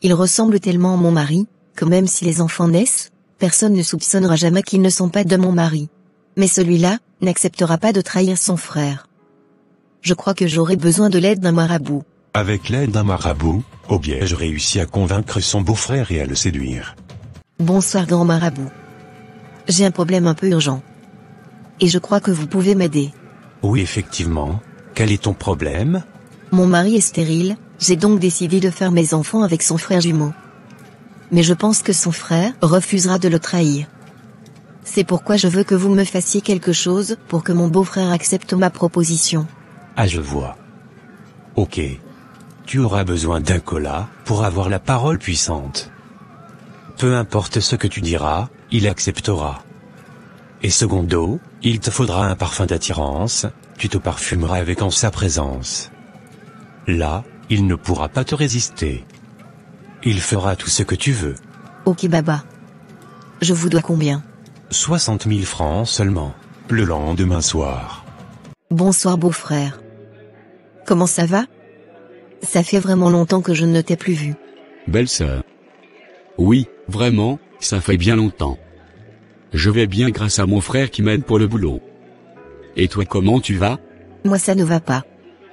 Il ressemble tellement à mon mari, que même si les enfants naissent, personne ne soupçonnera jamais qu'ils ne sont pas de mon mari. Mais celui-là, n'acceptera pas de trahir son frère. Je crois que j'aurai besoin de l'aide d'un marabout. Avec l'aide d'un marabout, Obiège réussit à convaincre son beau-frère et à le séduire. Bonsoir grand marabout. J'ai un problème un peu urgent. Et je crois que vous pouvez m'aider. Oui, effectivement. Quel est ton problème? Mon mari est stérile, j'ai donc décidé de faire mes enfants avec son frère jumeau. Mais je pense que son frère refusera de le trahir. C'est pourquoi je veux que vous me fassiez quelque chose pour que mon beau-frère accepte ma proposition. Ah, je vois. Ok. Tu auras besoin d'un cola pour avoir la parole puissante. Peu importe ce que tu diras, il acceptera. Et secondo, il te faudra un parfum d'attirance, tu te parfumeras avec en sa présence. Là, il ne pourra pas te résister. Il fera tout ce que tu veux. Ok baba. Je vous dois combien? 60 000 francs seulement, le lendemain soir. Bonsoir beau-frère. Comment ça va? Ça fait vraiment longtemps que je ne t'ai plus vu. Belle-sœur. Oui, vraiment, ça fait bien longtemps. Je vais bien grâce à mon frère qui m'aide pour le boulot. Et toi comment tu vas? Moi ça ne va pas.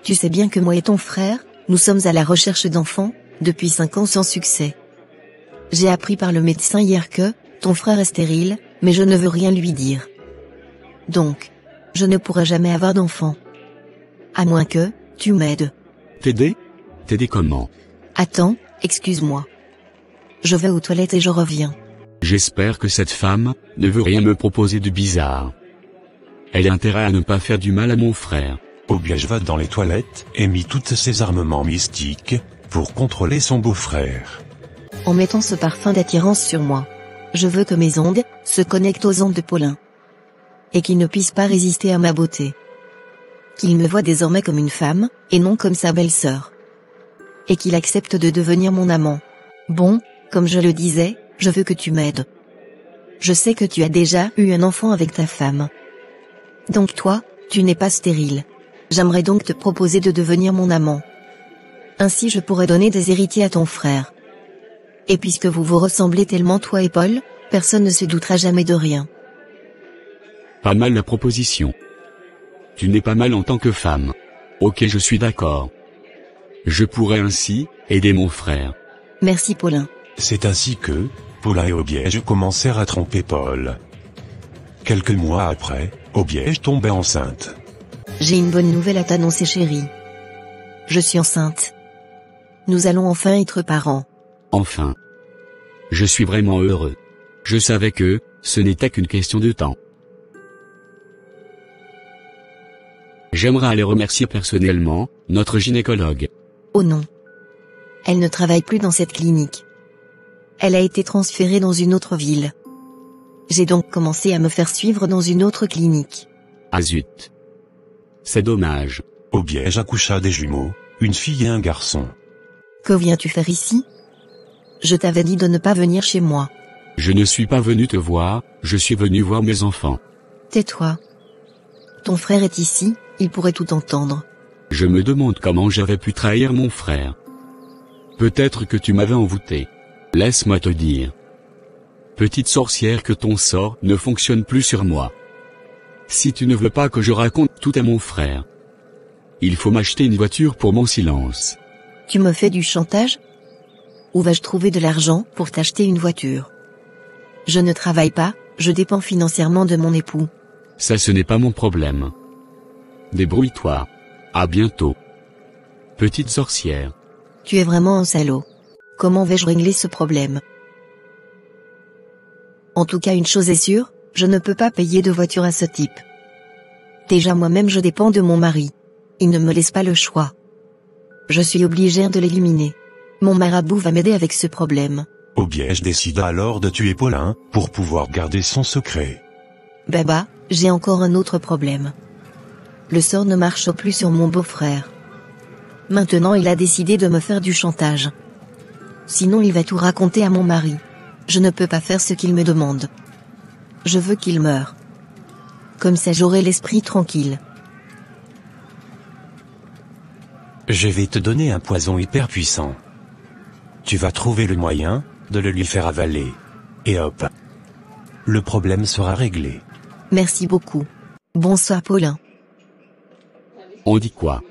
Tu sais bien que moi et ton frère, nous sommes à la recherche d'enfants, depuis 5 ans sans succès. J'ai appris par le médecin hier que, ton frère est stérile, mais je ne veux rien lui dire. Donc, je ne pourrai jamais avoir d'enfant. À moins que, tu m'aides. T'aider? T'aider comment? Attends, excuse-moi. Je vais aux toilettes et je reviens. J'espère que cette femme ne veut rien me proposer de bizarre. Elle a intérêt à ne pas faire du mal à mon frère. Obiège va dans les toilettes et mit toutes ses armements mystiques pour contrôler son beau-frère. En mettant ce parfum d'attirance sur moi, je veux que mes ondes se connectent aux ondes de Paulin. Et qu'il ne puisse pas résister à ma beauté. Qu'il me voie désormais comme une femme, et non comme sa belle-sœur. Et qu'il accepte de devenir mon amant. Bon, comme je le disais, je veux que tu m'aides. Je sais que tu as déjà eu un enfant avec ta femme. Donc toi, tu n'es pas stérile. J'aimerais donc te proposer de devenir mon amant. Ainsi je pourrais donner des héritiers à ton frère. Et puisque vous vous ressemblez tellement toi et Paul, personne ne se doutera jamais de rien. Pas mal la proposition. Tu n'es pas mal en tant que femme. Ok, je suis d'accord. Je pourrais ainsi aider mon frère. Merci Paulin. C'est ainsi que, Paulin et Obiège commencèrent à tromper Paul. Quelques mois après, Obiège tombait enceinte. J'ai une bonne nouvelle à t'annoncer chérie. Je suis enceinte. Nous allons enfin être parents. Enfin. Je suis vraiment heureux. Je savais que ce n'était qu'une question de temps. J'aimerais aller remercier personnellement notre gynécologue. Oh non. Elle ne travaille plus dans cette clinique. Elle a été transférée dans une autre ville. J'ai donc commencé à me faire suivre dans une autre clinique. Ah zut. C'est dommage. Obiège accoucha des jumeaux, une fille et un garçon. Que viens-tu faire ici? Je t'avais dit de ne pas venir chez moi. Je ne suis pas venu te voir, je suis venu voir mes enfants. Tais-toi. Ton frère est ici, il pourrait tout entendre. Je me demande comment j'avais pu trahir mon frère. Peut-être que tu m'avais envoûté. Laisse-moi te dire. Petite sorcière, que ton sort ne fonctionne plus sur moi. Si tu ne veux pas que je raconte tout à mon frère, il faut m'acheter une voiture pour mon silence. Tu me fais du chantage? Où vais-je trouver de l'argent pour t'acheter une voiture? Je ne travaille pas, je dépends financièrement de mon époux. Ça, ce n'est pas mon problème. Débrouille-toi. À bientôt. Petite sorcière. Tu es vraiment un salaud. Comment vais-je régler ce problème? En tout cas, une chose est sûre, je ne peux pas payer de voiture à ce type. Déjà moi-même je dépends de mon mari. Il ne me laisse pas le choix. Je suis obligée de l'éliminer. Mon marabout va m'aider avec ce problème. Obiège décida alors de tuer Paulin, pour pouvoir garder son secret. Baba, j'ai encore un autre problème. Le sort ne marche plus sur mon beau-frère. Maintenant il a décidé de me faire du chantage. Sinon il va tout raconter à mon mari. Je ne peux pas faire ce qu'il me demande. Je veux qu'il meure. Comme ça j'aurai l'esprit tranquille. Je vais te donner un poison hyper puissant. Tu vas trouver le moyen de le lui faire avaler. Et hop. Le problème sera réglé. Merci beaucoup. Bonsoir Paulin. On dit quoi?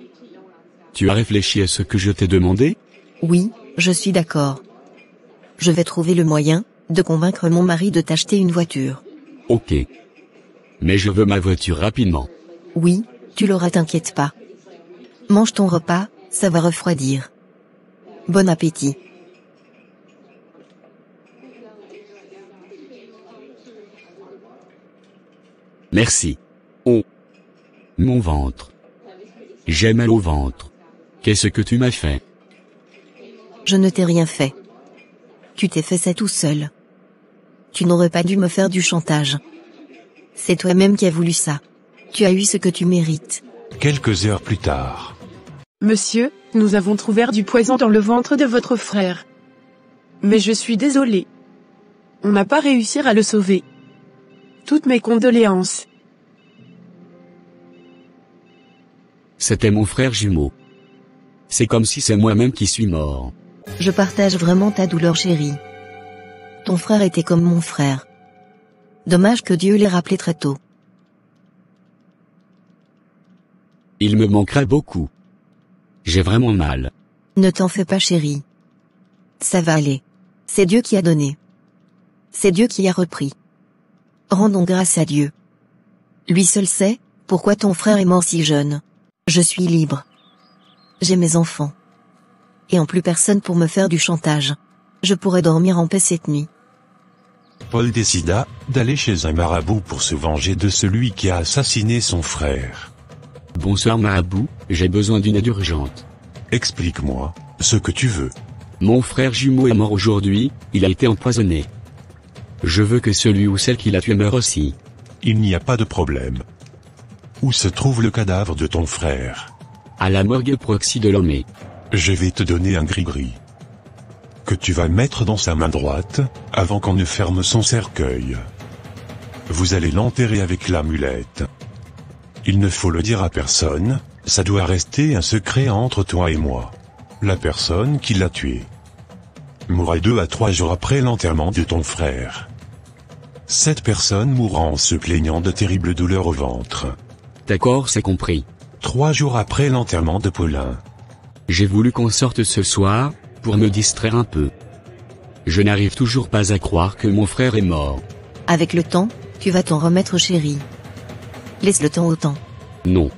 Tu as réfléchi à ce que je t'ai demandé? Oui, je suis d'accord. Je vais trouver le moyen de convaincre mon mari de t'acheter une voiture. Ok. Mais je veux ma voiture rapidement. Oui, tu l'auras, t'inquiète pas. Mange ton repas, ça va refroidir. Bon appétit. Merci. Oh. Mon ventre. J'ai mal au ventre. Qu'est-ce que tu m'as fait? Je ne t'ai rien fait. Tu t'es fait ça tout seul. Tu n'aurais pas dû me faire du chantage. C'est toi-même qui as voulu ça. Tu as eu ce que tu mérites. Quelques heures plus tard. Monsieur, nous avons trouvé du poison dans le ventre de votre frère. Mais je suis désolé. On n'a pas réussi à le sauver. Toutes mes condoléances. C'était mon frère jumeau. C'est comme si c'est moi-même qui suis mort. Je partage vraiment ta douleur, chérie. Ton frère était comme mon frère. Dommage que Dieu l'ait rappelé très tôt. Il me manquerait beaucoup. J'ai vraiment mal. Ne t'en fais pas, chérie. Ça va aller. C'est Dieu qui a donné. C'est Dieu qui a repris. Rendons grâce à Dieu. Lui seul sait pourquoi ton frère est mort si jeune. Je suis libre. J'ai mes enfants. Et en plus personne pour me faire du chantage. Je pourrais dormir en paix cette nuit. Paul décida d'aller chez un marabout pour se venger de celui qui a assassiné son frère. Bonsoir marabout, j'ai besoin d'une aide urgente. Explique-moi ce que tu veux. Mon frère jumeau est mort aujourd'hui, il a été empoisonné. Je veux que celui ou celle qui l'a tué meure aussi. Il n'y a pas de problème. Où se trouve le cadavre de ton frère? À la morgue proxy de Lomé. Je vais te donner un gris-gris. Que tu vas mettre dans sa main droite, avant qu'on ne ferme son cercueil. Vous allez l'enterrer avec l'amulette. Il ne faut le dire à personne, ça doit rester un secret entre toi et moi. La personne qui l'a tué mourra 2 à 3 jours après l'enterrement de ton frère. Cette personne mourra en se plaignant de terribles douleurs au ventre. D'accord, c'est compris. 3 jours après l'enterrement de Paulin. J'ai voulu qu'on sorte ce soir, pour me distraire un peu. Je n'arrive toujours pas à croire que mon frère est mort. Avec le temps, tu vas t'en remettre, chérie. Laisse le temps au temps. Non.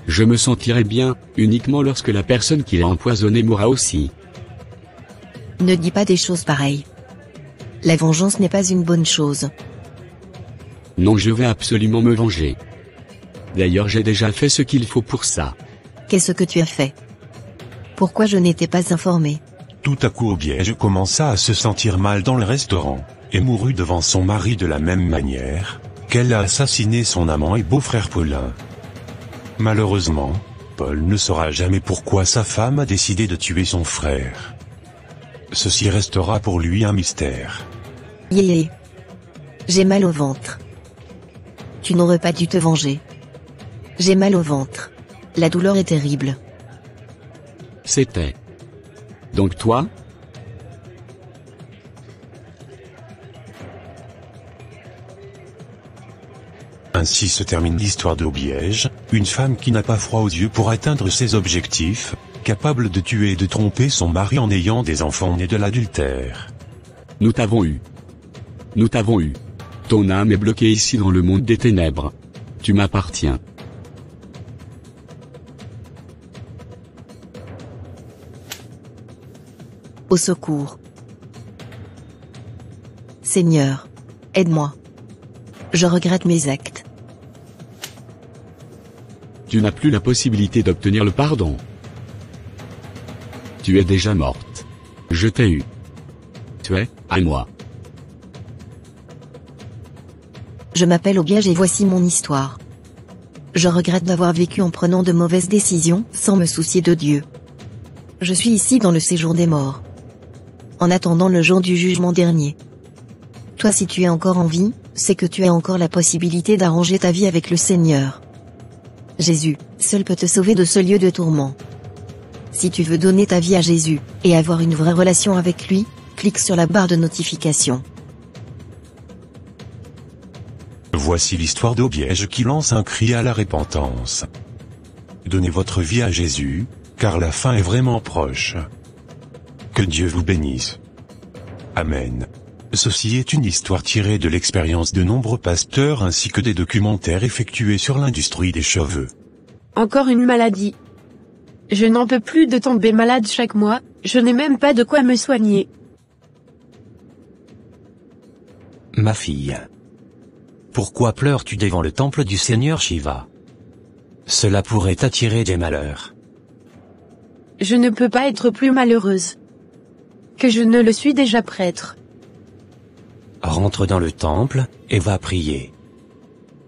Je me sentirai bien, uniquement lorsque la personne qui l'a empoisonné mourra aussi. Ne dis pas des choses pareilles. La vengeance n'est pas une bonne chose. Non, je vais absolument me venger. D'ailleurs, j'ai déjà fait ce qu'il faut pour ça. Qu'est-ce que tu as fait? Pourquoi je n'étais pas informé? Tout à coup Obiège commença à se sentir mal dans le restaurant, et mourut devant son mari de la même manière qu'elle a assassiné son amant et beau-frère Paulin. Malheureusement, Paul ne saura jamais pourquoi sa femme a décidé de tuer son frère. Ceci restera pour lui un mystère. Yé. J'ai mal au ventre. Tu n'aurais pas dû te venger. J'ai mal au ventre. La douleur est terrible. C'était. Donc toi? Ainsi se termine l'histoire d'Obiège, une femme qui n'a pas froid aux yeux pour atteindre ses objectifs, capable de tuer et de tromper son mari en ayant des enfants nés de l'adultère. Nous t'avons eu. Nous t'avons eu. Ton âme est bloquée ici dans le monde des ténèbres. Tu m'appartiens. Au secours. Seigneur, aide-moi. Je regrette mes actes. Tu n'as plus la possibilité d'obtenir le pardon. Tu es déjà morte. Je t'ai eu. Tu es, à moi. Je m'appelle Ogage et voici mon histoire. Je regrette d'avoir vécu en prenant de mauvaises décisions, sans me soucier de Dieu. Je suis ici dans le séjour des morts. En attendant le jour du jugement dernier. Toi, si tu es encore en vie, c'est que tu as encore la possibilité d'arranger ta vie avec le Seigneur. Jésus, seul peut te sauver de ce lieu de tourment. Si tu veux donner ta vie à Jésus, et avoir une vraie relation avec lui, clique sur la barre de notification. Voici l'histoire d'Ogage qui lance un cri à la repentance. Donnez votre vie à Jésus, car la fin est vraiment proche. Que Dieu vous bénisse. Amen. Ceci est une histoire tirée de l'expérience de nombreux pasteurs ainsi que des documentaires effectués sur l'industrie des cheveux. Encore une maladie. Je n'en peux plus de tomber malade chaque mois, je n'ai même pas de quoi me soigner. Ma fille. Pourquoi pleures-tu devant le temple du Seigneur Shiva? Cela pourrait t'attirer des malheurs. Je ne peux pas être plus malheureuse. Que je ne le suis déjà prêtre. Rentre dans le temple, et va prier.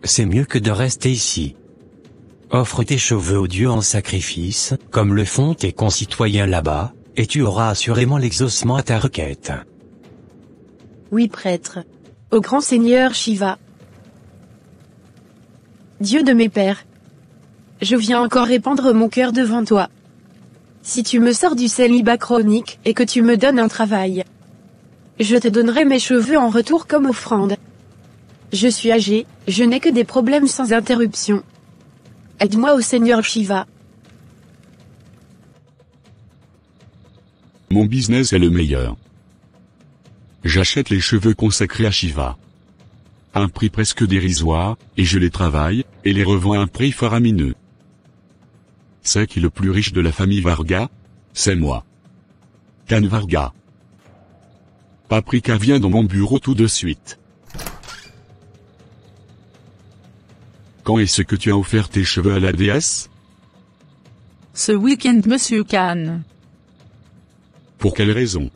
C'est mieux que de rester ici. Offre tes cheveux au Dieu en sacrifice, comme le font tes concitoyens là-bas, et tu auras assurément l'exaucement à ta requête. Oui prêtre. Au grand Seigneur Shiva. Dieu de mes pères. Je viens encore répandre mon cœur devant toi. Si tu me sors du célibat chronique et que tu me donnes un travail, je te donnerai mes cheveux en retour comme offrande. Je suis âgé, je n'ai que des problèmes sans interruption. Aide-moi au Seigneur Shiva. Mon business est le meilleur. J'achète les cheveux consacrés à Shiva. Un prix presque dérisoire, et je les travaille, et les revends à un prix faramineux. C'est qui le plus riche de la famille Varga? C'est moi. Khan Varga. Paprika vient dans mon bureau tout de suite. Quand est-ce que tu as offert tes cheveux à la déesse? Ce week-end, Monsieur Khan. Pour quelle raison?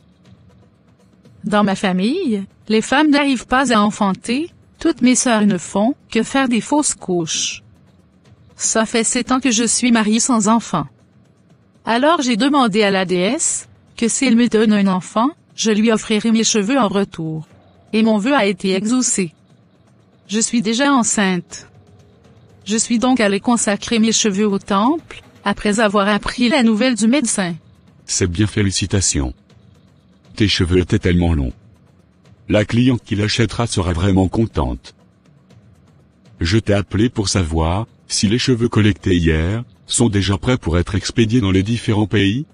Dans ma famille, les femmes n'arrivent pas à enfanter, toutes mes sœurs ne font que faire des fausses couches. Ça fait 7 ans que je suis mariée sans enfant. Alors j'ai demandé à la déesse, que si elle me donne un enfant, je lui offrirai mes cheveux en retour. Et mon vœu a été exaucé. Je suis déjà enceinte. Je suis donc allée consacrer mes cheveux au temple, après avoir appris la nouvelle du médecin. C'est bien, félicitations. Tes cheveux étaient tellement longs. La cliente qui l'achètera sera vraiment contente. Je t'ai appelé pour savoir si les cheveux collectés hier sont déjà prêts pour être expédiés dans les différents pays.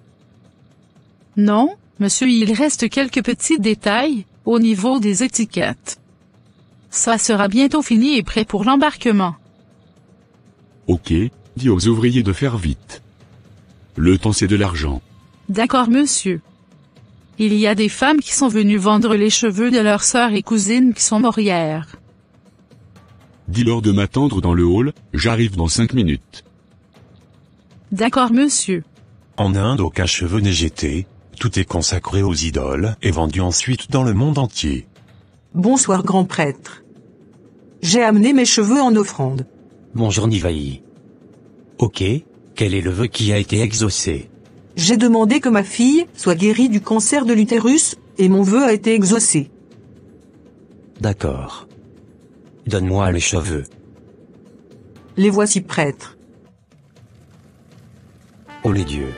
Non, monsieur, il reste quelques petits détails au niveau des étiquettes. Ça sera bientôt fini et prêt pour l'embarquement. Ok, dis aux ouvriers de faire vite. Le temps c'est de l'argent. D'accord, monsieur. Il y a des femmes qui sont venues vendre les cheveux de leurs sœurs et cousines qui sont mortes hier. Dis-leur de m'attendre dans le hall, j'arrive dans 5 minutes. D'accord, monsieur. En Inde, aucun cheveu n'est jeté, tout est consacré aux idoles et vendu ensuite dans le monde entier. Bonsoir grand prêtre. J'ai amené mes cheveux en offrande. Bonjour Nivaï. Ok, quel est le vœu qui a été exaucé? J'ai demandé que ma fille soit guérie du cancer de l'utérus, et mon vœu a été exaucé. D'accord. Donne-moi les cheveux. Les voici prêtre. Oh les dieux.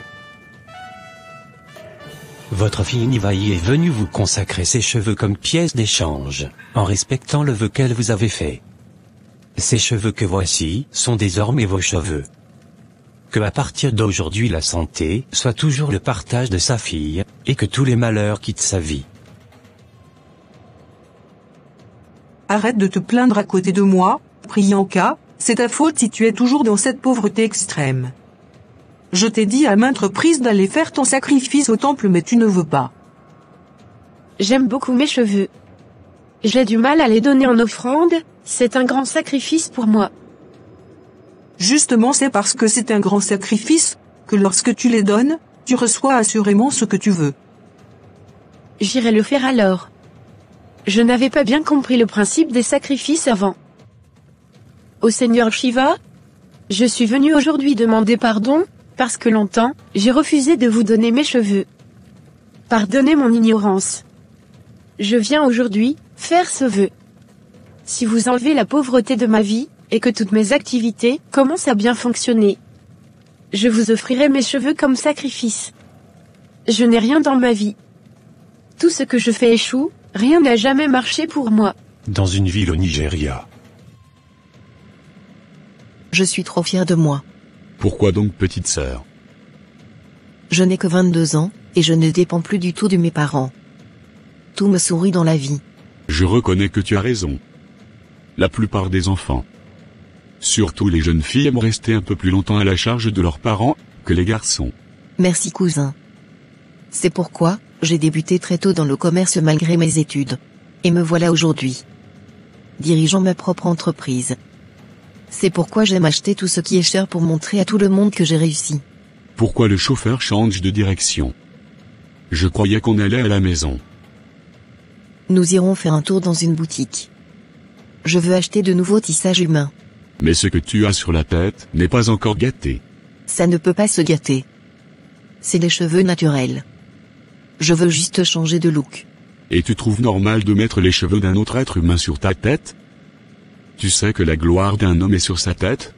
Votre fille Nivaï est venue vous consacrer ses cheveux comme pièce d'échange, en respectant le vœu qu'elle vous avait fait. Ces cheveux que voici sont désormais vos cheveux. Que à partir d'aujourd'hui la santé soit toujours le partage de sa fille, et que tous les malheurs quittent sa vie. Arrête de te plaindre à côté de moi, Priyanka, c'est ta faute si tu es toujours dans cette pauvreté extrême. Je t'ai dit à maintes reprises d'aller faire ton sacrifice au temple mais tu ne veux pas. J'aime beaucoup mes cheveux. J'ai du mal à les donner en offrande, c'est un grand sacrifice pour moi. Justement c'est parce que c'est un grand sacrifice, que lorsque tu les donnes, tu reçois assurément ce que tu veux. J'irai le faire alors. Je n'avais pas bien compris le principe des sacrifices avant. Au Seigneur Shiva, je suis venu aujourd'hui demander pardon, parce que longtemps, j'ai refusé de vous donner mes cheveux. Pardonnez mon ignorance. Je viens aujourd'hui, faire ce vœu. Si vous enlevez la pauvreté de ma vie, et que toutes mes activités commencent à bien fonctionner, je vous offrirai mes cheveux comme sacrifice. Je n'ai rien dans ma vie. Tout ce que je fais échoue, rien n'a jamais marché pour moi. Dans une ville au Nigeria. Je suis trop fière de moi. Pourquoi donc, petite sœur? Je n'ai que 22 ans, et je ne dépends plus du tout de mes parents. Tout me sourit dans la vie. Je reconnais que tu as raison. La plupart des enfants, surtout les jeunes filles, aiment rester un peu plus longtemps à la charge de leurs parents que les garçons. Merci cousin. C'est pourquoi, j'ai débuté très tôt dans le commerce malgré mes études. Et me voilà aujourd'hui, dirigeant ma propre entreprise. C'est pourquoi j'aime acheter tout ce qui est cher pour montrer à tout le monde que j'ai réussi. Pourquoi le chauffeur change de direction? Je croyais qu'on allait à la maison. Nous irons faire un tour dans une boutique. Je veux acheter de nouveaux tissages humains. Mais ce que tu as sur la tête n'est pas encore gâté. Ça ne peut pas se gâter. C'est des cheveux naturels. Je veux juste changer de look. Et tu trouves normal de mettre les cheveux d'un autre être humain sur ta tête? Tu sais que la gloire d'un homme est sur sa tête?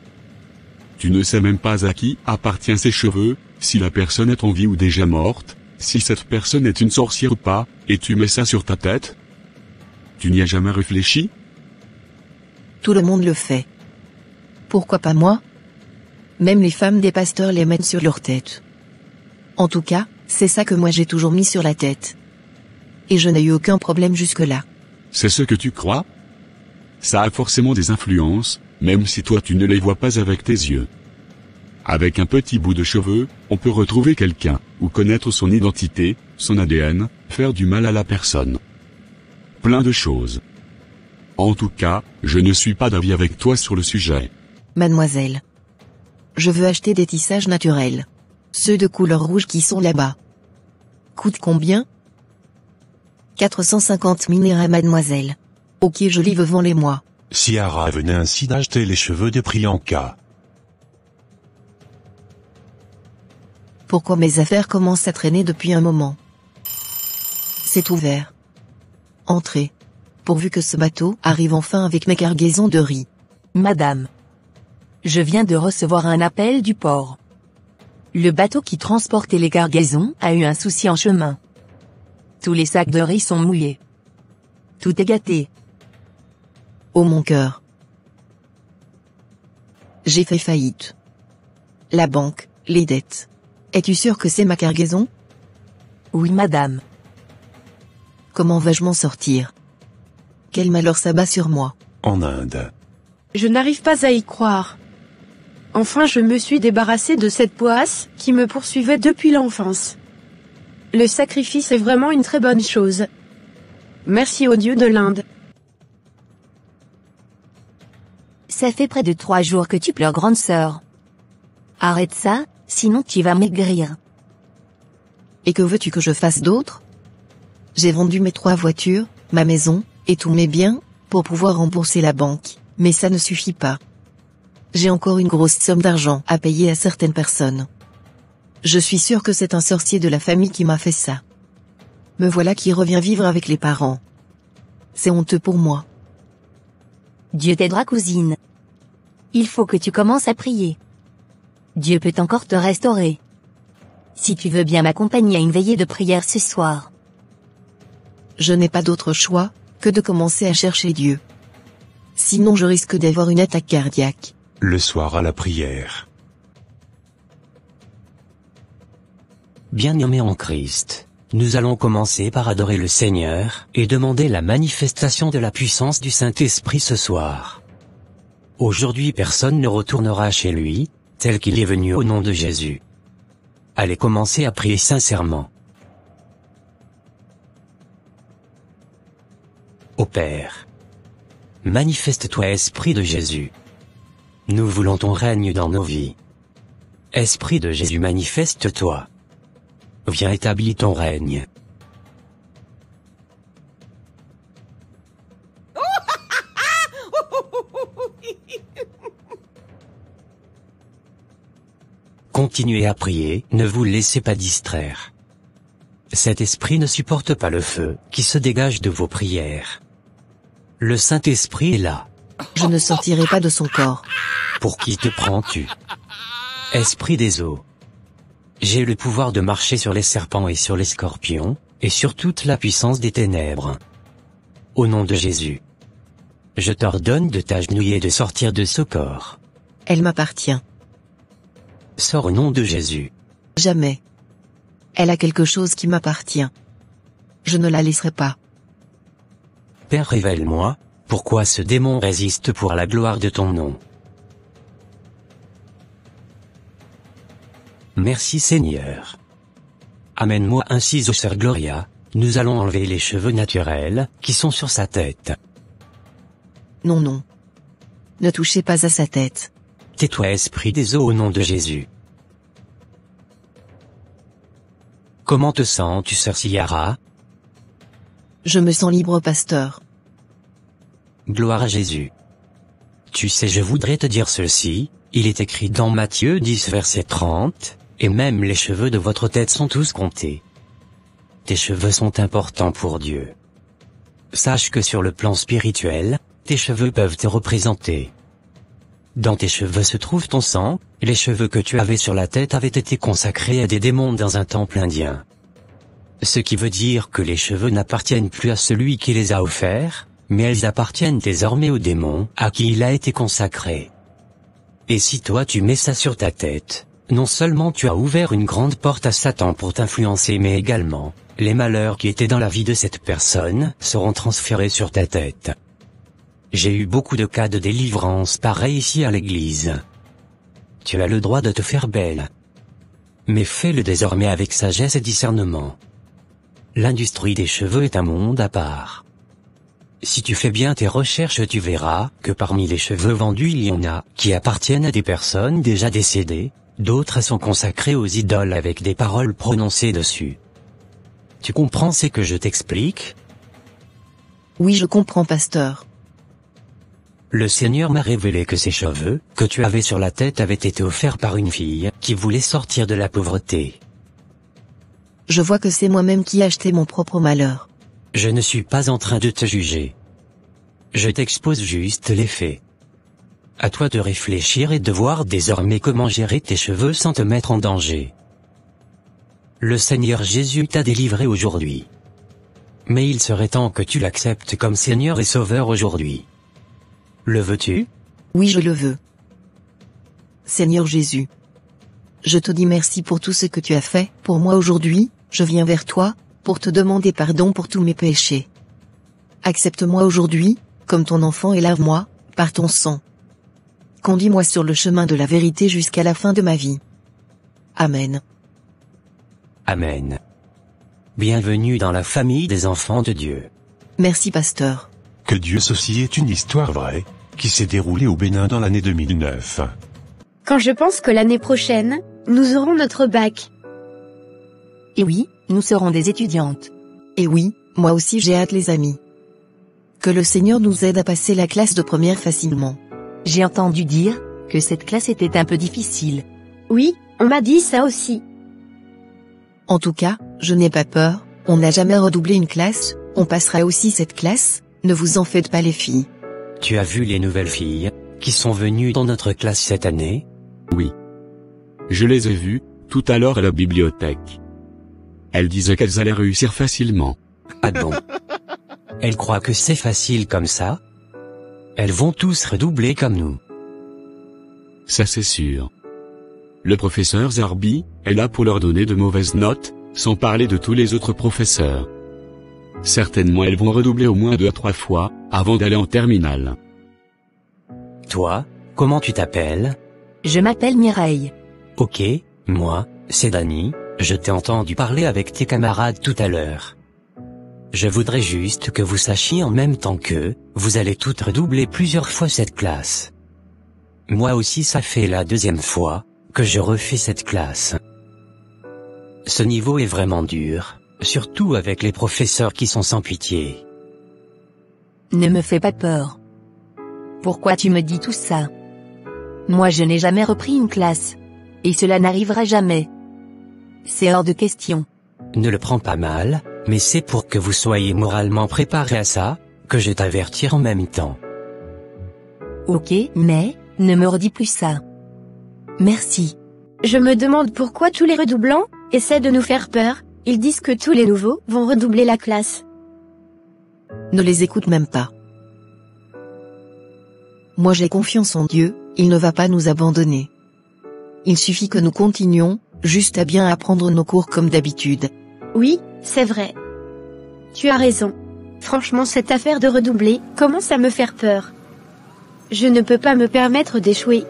Tu ne sais même pas à qui appartiennent ces cheveux, si la personne est en vie ou déjà morte, si cette personne est une sorcière ou pas, et tu mets ça sur ta tête? Tu n'y as jamais réfléchi? Tout le monde le fait. Pourquoi pas moi? Même les femmes des pasteurs les mettent sur leur tête. En tout cas, c'est ça que moi j'ai toujours mis sur la tête. Et je n'ai eu aucun problème jusque-là. C'est ce que tu crois? Ça a forcément des influences, même si toi tu ne les vois pas avec tes yeux. Avec un petit bout de cheveux, on peut retrouver quelqu'un, ou connaître son identité, son ADN, faire du mal à la personne. Plein de choses. En tout cas, je ne suis pas d'avis avec toi sur le sujet. Mademoiselle. Je veux acheter des tissages naturels. Ceux de couleur rouge qui sont là-bas. Coûte combien? 450 minéraux, mademoiselle. Ok, joli, vends-les-moi. Ciara venait ainsi d'acheter les cheveux de Priyanka. Pourquoi mes affaires commencent à traîner depuis un moment? C'est ouvert. Entrez. Pourvu que ce bateau arrive enfin avec mes cargaisons de riz. Madame. Je viens de recevoir un appel du port. Le bateau qui transportait les cargaisons a eu un souci en chemin. Tous les sacs de riz sont mouillés. Tout est gâté. Oh mon cœur. J'ai fait faillite. La banque, les dettes. Es-tu sûr que c'est ma cargaison? Oui, madame. Comment vais-je m'en sortir? Quel malheur s'abat sur moi. En Inde. Je n'arrive pas à y croire. Enfin, je me suis débarrassé de cette poisse qui me poursuivait depuis l'enfance. Le sacrifice est vraiment une très bonne chose. Merci au Dieu de l'Inde. Ça fait près de 3 jours que tu pleures, grande sœur. Arrête ça, sinon tu vas maigrir. Et que veux-tu que je fasse d'autre? J'ai vendu mes 3 voitures, ma maison, et tous mes biens, pour pouvoir rembourser la banque, mais ça ne suffit pas. J'ai encore une grosse somme d'argent à payer à certaines personnes. Je suis sûre que c'est un sorcier de la famille qui m'a fait ça. Me voilà qui revient vivre avec les parents. C'est honteux pour moi. Dieu t'aidera, cousine. Il faut que tu commences à prier. Dieu peut encore te restaurer. Si tu veux bien m'accompagner à une veillée de prière ce soir. Je n'ai pas d'autre choix que de commencer à chercher Dieu. Sinon je risque d'avoir une attaque cardiaque. Le soir à la prière. Bien-aimés en Christ, nous allons commencer par adorer le Seigneur et demander la manifestation de la puissance du Saint-Esprit ce soir. Aujourd'hui personne ne retournera chez lui, tel qu'il est venu au nom de Jésus. Allez commencer à prier sincèrement. Ô Père, manifeste-toi, Esprit de Jésus. Nous voulons ton règne dans nos vies. Esprit de Jésus, manifeste-toi. Viens établir ton règne. continuez à prier, ne vous laissez pas distraire. Cet esprit ne supporte pas le feu qui se dégage de vos prières. Le Saint-Esprit est là. Je ne sortirai pas de son corps. Pour qui te prends-tu? Esprit des eaux. J'ai le pouvoir de marcher sur les serpents et sur les scorpions, et sur toute la puissance des ténèbres. Au nom de Jésus. Je t'ordonne de t'agenouiller et de sortir de ce corps. Elle m'appartient. Sors au nom de Jésus. Jamais. Elle a quelque chose qui m'appartient. Je ne la laisserai pas. Père, révèle-moi, pourquoi ce démon résiste pour la gloire de ton nom. Merci Seigneur. Amène-moi ainsi au Sœur Gloria, nous allons enlever les cheveux naturels, qui sont sur sa tête. Non, non. Ne touchez pas à sa tête. Tais-toi esprit des eaux au nom de Jésus. Comment te sens-tu Sœur Ciara? Je me sens libre pasteur. Gloire à Jésus. Tu sais, je voudrais te dire ceci, il est écrit dans Matthieu 10 verset 30, et même les cheveux de votre tête sont tous comptés. Tes cheveux sont importants pour Dieu. Sache que sur le plan spirituel, tes cheveux peuvent te représenter. Dans tes cheveux se trouve ton sang, les cheveux que tu avais sur la tête avaient été consacrés à des démons dans un temple indien. Ce qui veut dire que les cheveux n'appartiennent plus à celui qui les a offerts, mais elles appartiennent désormais aux démons à qui il a été consacré. Et si toi tu mets ça sur ta tête, non seulement tu as ouvert une grande porte à Satan pour t'influencer, mais également, les malheurs qui étaient dans la vie de cette personne seront transférés sur ta tête. J'ai eu beaucoup de cas de délivrance pareils ici à l'église. Tu as le droit de te faire belle. Mais fais-le désormais avec sagesse et discernement. L'industrie des cheveux est un monde à part. Si tu fais bien tes recherches, tu verras que parmi les cheveux vendus il y en a qui appartiennent à des personnes déjà décédées, d'autres sont consacrés aux idoles avec des paroles prononcées dessus. Tu comprends ce que je t'explique? Oui, je comprends pasteur. Le Seigneur m'a révélé que ces cheveux, que tu avais sur la tête, avaient été offerts par une fille, qui voulait sortir de la pauvreté. Je vois que c'est moi-même qui ai acheté mon propre malheur. Je ne suis pas en train de te juger. Je t'expose juste les faits. À toi de réfléchir et de voir désormais comment gérer tes cheveux sans te mettre en danger. Le Seigneur Jésus t'a délivré aujourd'hui. Mais il serait temps que tu l'acceptes comme Seigneur et Sauveur aujourd'hui. Le veux-tu? Oui, je le veux. Seigneur Jésus, je te dis merci pour tout ce que tu as fait pour moi aujourd'hui, je viens vers toi, pour te demander pardon pour tous mes péchés. Accepte-moi aujourd'hui, comme ton enfant et lave-moi, par ton sang. Conduis-moi sur le chemin de la vérité jusqu'à la fin de ma vie. Amen. Amen. Bienvenue dans la famille des enfants de Dieu. Merci pasteur. Que Dieu ceci est une histoire vraie, qui s'est déroulée au Bénin dans l'année 2009. Quand je pense que l'année prochaine, nous aurons notre bac. Et oui, nous serons des étudiantes. Et oui, moi aussi j'ai hâte les amis. Que le Seigneur nous aide à passer la classe de première facilement. J'ai entendu dire que cette classe était un peu difficile. Oui, on m'a dit ça aussi. En tout cas, je n'ai pas peur, on n'a jamais redoublé une classe, on passera aussi cette classe, ne vous en faites pas les filles. Tu as vu les nouvelles filles, qui sont venues dans notre classe cette année? Oui. Je les ai vues, tout à l'heure à la bibliothèque. Elles disaient qu'elles allaient réussir facilement. Ah bon? Elles croient que c'est facile comme ça? Elles vont tous redoubler comme nous. Ça c'est sûr. Le professeur Zarbi est là pour leur donner de mauvaises notes, sans parler de tous les autres professeurs. Certainement elles vont redoubler au moins 2 à 3 fois, avant d'aller en terminale. Toi, comment tu t'appelles? Je m'appelle Mireille. Ok, moi, c'est Dani, je t'ai entendu parler avec tes camarades tout à l'heure. Je voudrais juste que vous sachiez en même temps que, vous allez toutes redoubler plusieurs fois cette classe. Moi aussi ça fait la 2e fois, que je refais cette classe. Ce niveau est vraiment dur, surtout avec les professeurs qui sont sans pitié. Ne me fais pas peur. Pourquoi tu me dis tout ça? Moi je n'ai jamais repris une classe. Et cela n'arrivera jamais. C'est hors de question. Ne le prends pas mal, mais c'est pour que vous soyez moralement préparé à ça, que je t'avertir en même temps. Ok, mais, ne me redis plus ça. Merci. Je me demande pourquoi tous les redoublants essaient de nous faire peur. Ils disent que tous les nouveaux vont redoubler la classe. Ne les écoute même pas. Moi j'ai confiance en Dieu, il ne va pas nous abandonner. Il suffit que nous continuions, juste à bien apprendre nos cours comme d'habitude. Oui, c'est vrai. Tu as raison. Franchement, cette affaire de redoubler commence à me faire peur. Je ne peux pas me permettre d'échouer.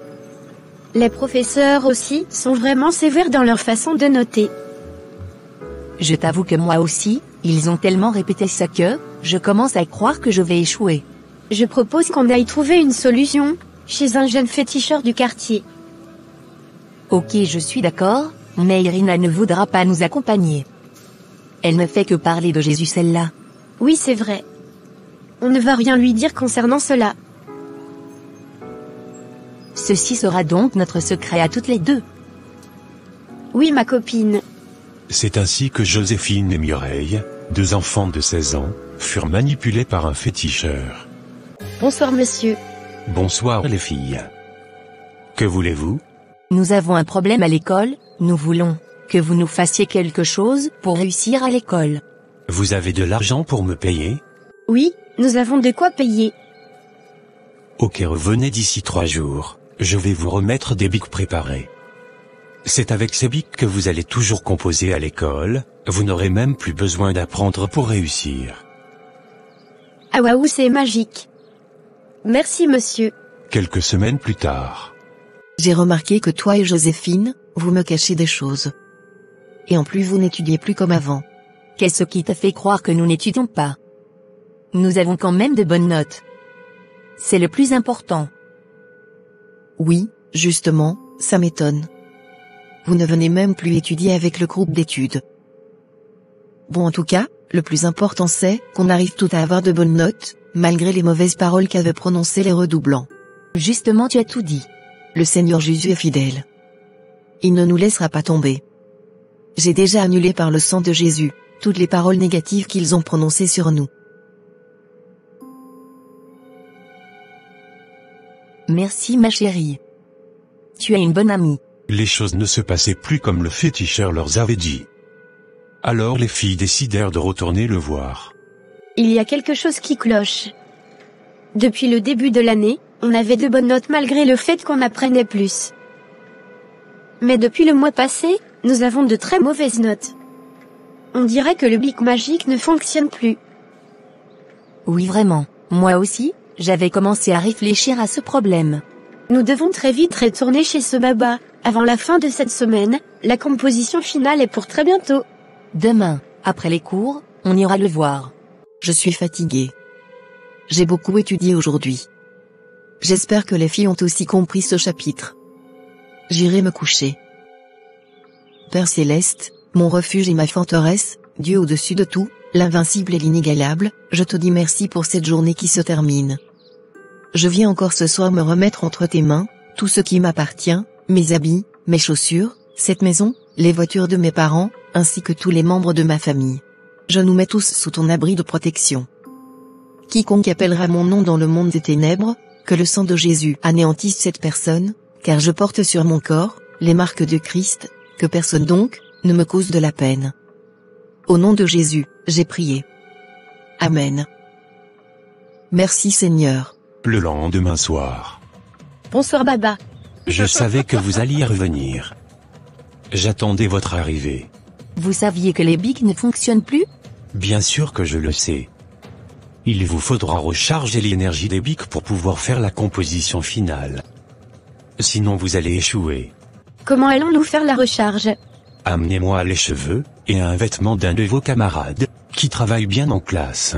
Les professeurs aussi sont vraiment sévères dans leur façon de noter. Je t'avoue que moi aussi, ils ont tellement répété ça que, je commence à croire que je vais échouer. Je propose qu'on aille trouver une solution, chez un jeune féticheur du quartier. Ok, je suis d'accord, mais Irina ne voudra pas nous accompagner. Elle ne fait que parler de Jésus celle-là. Oui, c'est vrai. On ne va rien lui dire concernant cela. Ceci sera donc notre secret à toutes les deux. Oui, ma copine. C'est ainsi que Joséphine et Mireille, 2 enfants de 16 ans, furent manipulés par un féticheur. Bonsoir, monsieur. Bonsoir les filles. Que voulez-vous? Nous avons un problème à l'école, nous voulons que vous nous fassiez quelque chose pour réussir à l'école. Vous avez de l'argent pour me payer? Oui, nous avons de quoi payer. Ok, revenez d'ici 3 jours, je vais vous remettre des bics préparés. C'est avec ces bics que vous allez toujours composer à l'école, vous n'aurez même plus besoin d'apprendre pour réussir. Ah waouh, c'est magique. Merci, monsieur. Quelques semaines plus tard. J'ai remarqué que toi et Joséphine, vous me cachez des choses. Et en plus vous n'étudiez plus comme avant. Qu'est-ce qui t'a fait croire que nous n'étudions pas? Nous avons quand même de bonnes notes. C'est le plus important. Oui, justement, ça m'étonne. Vous ne venez même plus étudier avec le groupe d'études. Bon, en tout cas, le plus important c'est qu'on arrive tout à avoir de bonnes notes, malgré les mauvaises paroles qu'avaient prononcées les redoublants. Justement, tu as tout dit. Le Seigneur Jésus est fidèle. Il ne nous laissera pas tomber. J'ai déjà annulé par le sang de Jésus toutes les paroles négatives qu'ils ont prononcées sur nous. Merci ma chérie. Tu es une bonne amie. Les choses ne se passaient plus comme le féticheur leur avait dit. Alors les filles décidèrent de retourner le voir. Il y a quelque chose qui cloche. Depuis le début de l'année, on avait de bonnes notes malgré le fait qu'on apprenait plus. Mais depuis le mois passé, nous avons de très mauvaises notes. On dirait que le bic magique ne fonctionne plus. Oui vraiment, moi aussi, j'avais commencé à réfléchir à ce problème. Nous devons très vite retourner chez ce baba. Avant la fin de cette semaine, la composition finale est pour très bientôt. Demain, après les cours, on ira le voir. Je suis fatiguée. J'ai beaucoup étudié aujourd'hui. J'espère que les filles ont aussi compris ce chapitre. J'irai me coucher. Père Céleste, mon refuge et ma forteresse, Dieu au-dessus de tout, l'invincible et l'inégalable, je te dis merci pour cette journée qui se termine. Je viens encore ce soir me remettre entre tes mains, tout ce qui m'appartient, mes habits, mes chaussures, cette maison, les voitures de mes parents, ainsi que tous les membres de ma famille. Je nous mets tous sous ton abri de protection. Quiconque appellera mon nom dans le monde des ténèbres, que le sang de Jésus anéantisse cette personne, car je porte sur mon corps les marques de Christ, que personne donc ne me cause de la peine. Au nom de Jésus, j'ai prié. Amen. Merci Seigneur. Le lendemain soir. Bonsoir Baba. Je savais que vous alliez revenir. J'attendais votre arrivée. Vous saviez que les bics ne fonctionnent plus? Bien sûr que je le sais. Il vous faudra recharger l'énergie des bics pour pouvoir faire la composition finale. Sinon vous allez échouer. Comment allons-nous faire la recharge? Amenez-moi les cheveux, et un vêtement d'un de vos camarades, qui travaille bien en classe.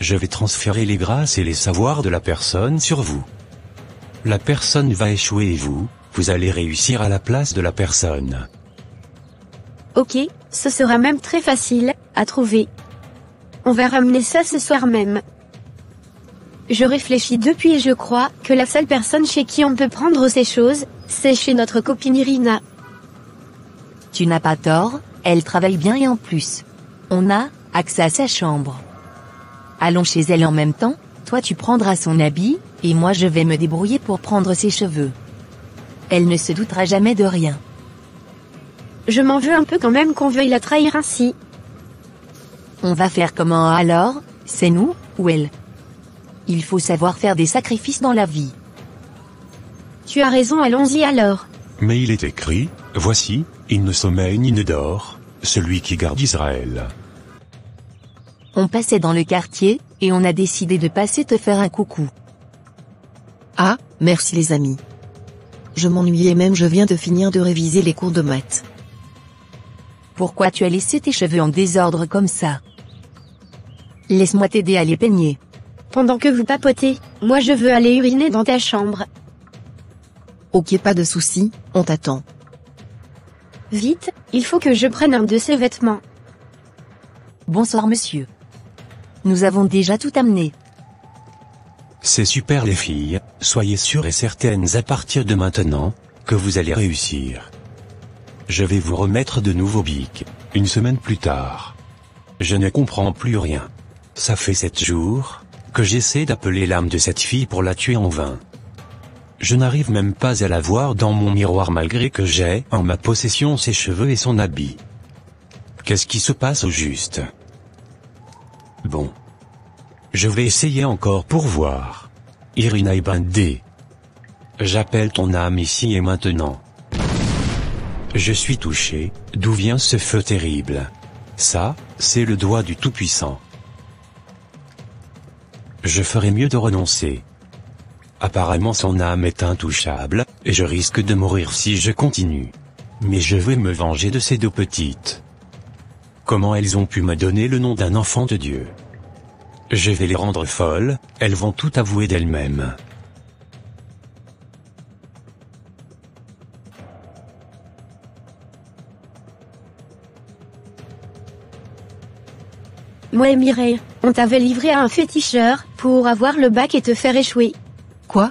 Je vais transférer les grâces et les savoirs de la personne sur vous. La personne va échouer et vous allez réussir à la place de la personne. Ok, ce sera même très facile à trouver. On va ramener ça ce soir même. Je réfléchis depuis et je crois que la seule personne chez qui on peut prendre ces choses, c'est chez notre copine Irina. Tu n'as pas tort, elle travaille bien et en plus. On a accès à sa chambre. Allons chez elle en même temps, toi tu prendras son habit, et moi je vais me débrouiller pour prendre ses cheveux. Elle ne se doutera jamais de rien. Je m'en veux un peu quand même qu'on veuille la trahir ainsi. On va faire comment alors? C'est nous, ou elle? Il faut savoir faire des sacrifices dans la vie. Tu as raison, allons-y alors. Mais il est écrit, voici, il ne sommeille ni ne dort, celui qui garde Israël. On passait dans le quartier, et on a décidé de passer te faire un coucou. Ah, merci les amis. Je m'ennuyais même, je viens de finir de réviser les cours de maths. Pourquoi tu as laissé tes cheveux en désordre comme ça? Laisse-moi t'aider à les peigner. Pendant que vous papotez, moi je veux aller uriner dans ta chambre. Ok, pas de soucis, on t'attend. Vite, il faut que je prenne un de ces vêtements. Bonsoir monsieur. Nous avons déjà tout amené. C'est super les filles, soyez sûres et certaines à partir de maintenant, que vous allez réussir. Je vais vous remettre de nouveaux bics, une semaine plus tard. Je ne comprends plus rien. Ça fait 7 jours, que j'essaie d'appeler l'âme de cette fille pour la tuer en vain. Je n'arrive même pas à la voir dans mon miroir malgré que j'ai en ma possession ses cheveux et son habit. Qu'est-ce qui se passe au juste? Bon. Je vais essayer encore pour voir. Irina Ibn D. J'appelle ton âme ici et maintenant. Je suis touché, d'où vient ce feu terrible? Ça, c'est le doigt du Tout-Puissant. Je ferais mieux de renoncer. Apparemment son âme est intouchable, et je risque de mourir si je continue. Mais je vais me venger de ces deux petites. Comment elles ont pu me donner le nom d'un enfant de Dieu? Je vais les rendre folles, elles vont tout avouer d'elles-mêmes. Moi et Mireille, on t'avait livré à un féticheur, pour avoir le bac et te faire échouer. Quoi?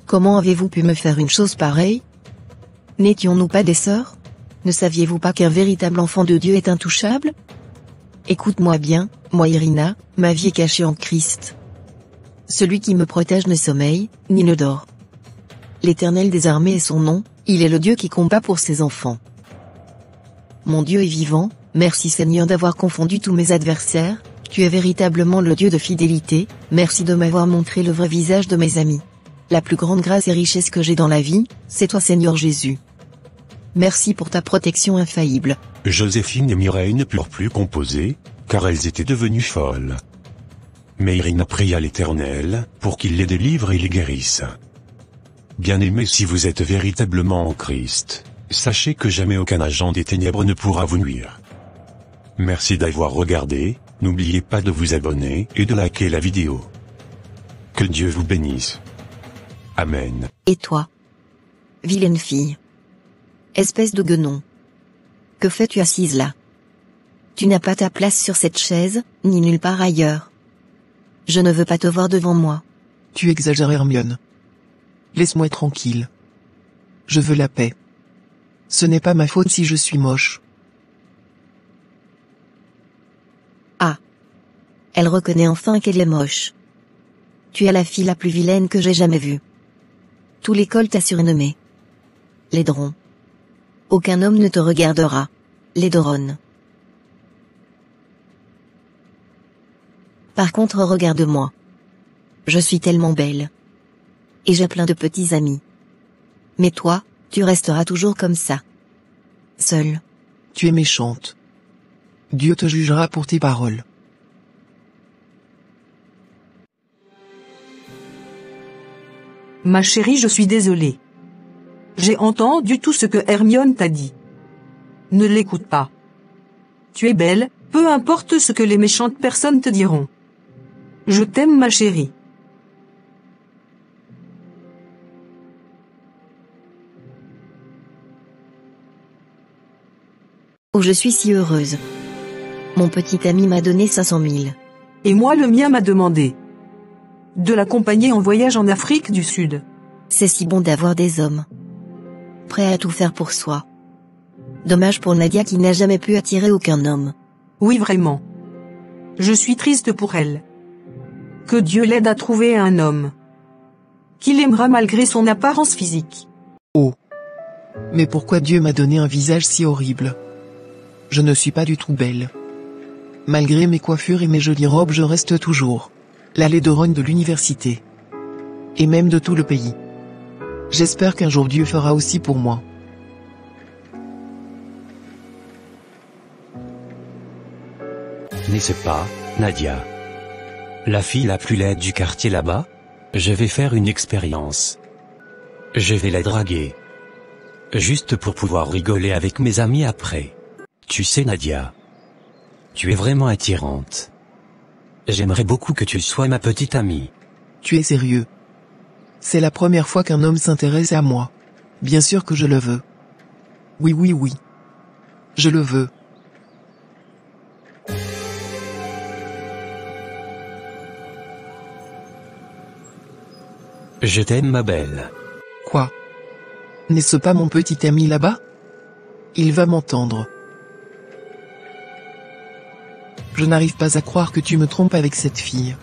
Comment avez-vous pu me faire une chose pareille? N'étions-nous pas des sœurs? Ne saviez-vous pas qu'un véritable enfant de Dieu est intouchable? Écoute-moi bien, moi Irina, ma vie est cachée en Christ. Celui qui me protège ne sommeille, ni ne dort. L'Éternel des armées est son nom, il est le Dieu qui combat pour ses enfants. Mon Dieu est vivant, merci Seigneur d'avoir confondu tous mes adversaires, tu es véritablement le Dieu de fidélité, merci de m'avoir montré le vrai visage de mes amis. La plus grande grâce et richesse que j'ai dans la vie, c'est toi Seigneur Jésus. Merci pour ta protection infaillible. Joséphine et Mireille ne purent plus composer, car elles étaient devenues folles. Mais Irina pria l'Éternel, pour qu'il les délivre et les guérisse. Bien-aimés, si vous êtes véritablement en Christ, sachez que jamais aucun agent des ténèbres ne pourra vous nuire. Merci d'avoir regardé, n'oubliez pas de vous abonner et de liker la vidéo. Que Dieu vous bénisse. Amen. Et toi? Vilaine fille. Espèce de guenon. Que fais-tu assise là? Tu n'as pas ta place sur cette chaise, ni nulle part ailleurs. Je ne veux pas te voir devant moi. Tu exagères Hermione. Laisse-moi tranquille. Je veux la paix. Ce n'est pas ma faute si je suis moche. Ah. Elle reconnaît enfin qu'elle est moche. Tu es la fille la plus vilaine que j'ai jamais vue. Tout l'école t'a surnommée Laidron. Aucun homme ne te regardera. Laideronne. Par contre, regarde-moi. Je suis tellement belle. Et j'ai plein de petits amis. Mais toi, tu resteras toujours comme ça. Seule. Tu es méchante. Dieu te jugera pour tes paroles. Ma chérie, je suis désolée. J'ai entendu tout ce que Hermione t'a dit. Ne l'écoute pas. Tu es belle, peu importe ce que les méchantes personnes te diront. Je t'aime, ma chérie. Oh, je suis si heureuse. Mon petit ami m'a donné 500 000. Et moi, le mien m'a demandé de l'accompagner en voyage en Afrique du Sud. C'est si bon d'avoir des hommes prêts à tout faire pour soi. Dommage pour Nadia qui n'a jamais pu attirer aucun homme. Oui, vraiment. Je suis triste pour elle. Que Dieu l'aide à trouver un homme qui l'aimera malgré son apparence physique. Oh. Mais pourquoi Dieu m'a donné un visage si horrible? Je ne suis pas du tout belle. Malgré mes coiffures et mes jolies robes, je reste toujours la laidronne de l'université. Et même de tout le pays. J'espère qu'un jour Dieu fera aussi pour moi. N'est-ce pas, Nadia? La fille la plus laide du quartier là-bas? Je vais faire une expérience. Je vais la draguer. Juste pour pouvoir rigoler avec mes amis après. Tu sais Nadia, tu es vraiment attirante. J'aimerais beaucoup que tu sois ma petite amie. Tu es sérieux? C'est la première fois qu'un homme s'intéresse à moi. Bien sûr que je le veux. Oui, oui, oui. Je le veux. Je t'aime ma belle. Quoi? N'est-ce pas mon petit ami là-bas? Il va m'entendre. Je n'arrive pas à croire que tu me trompes avec cette fille.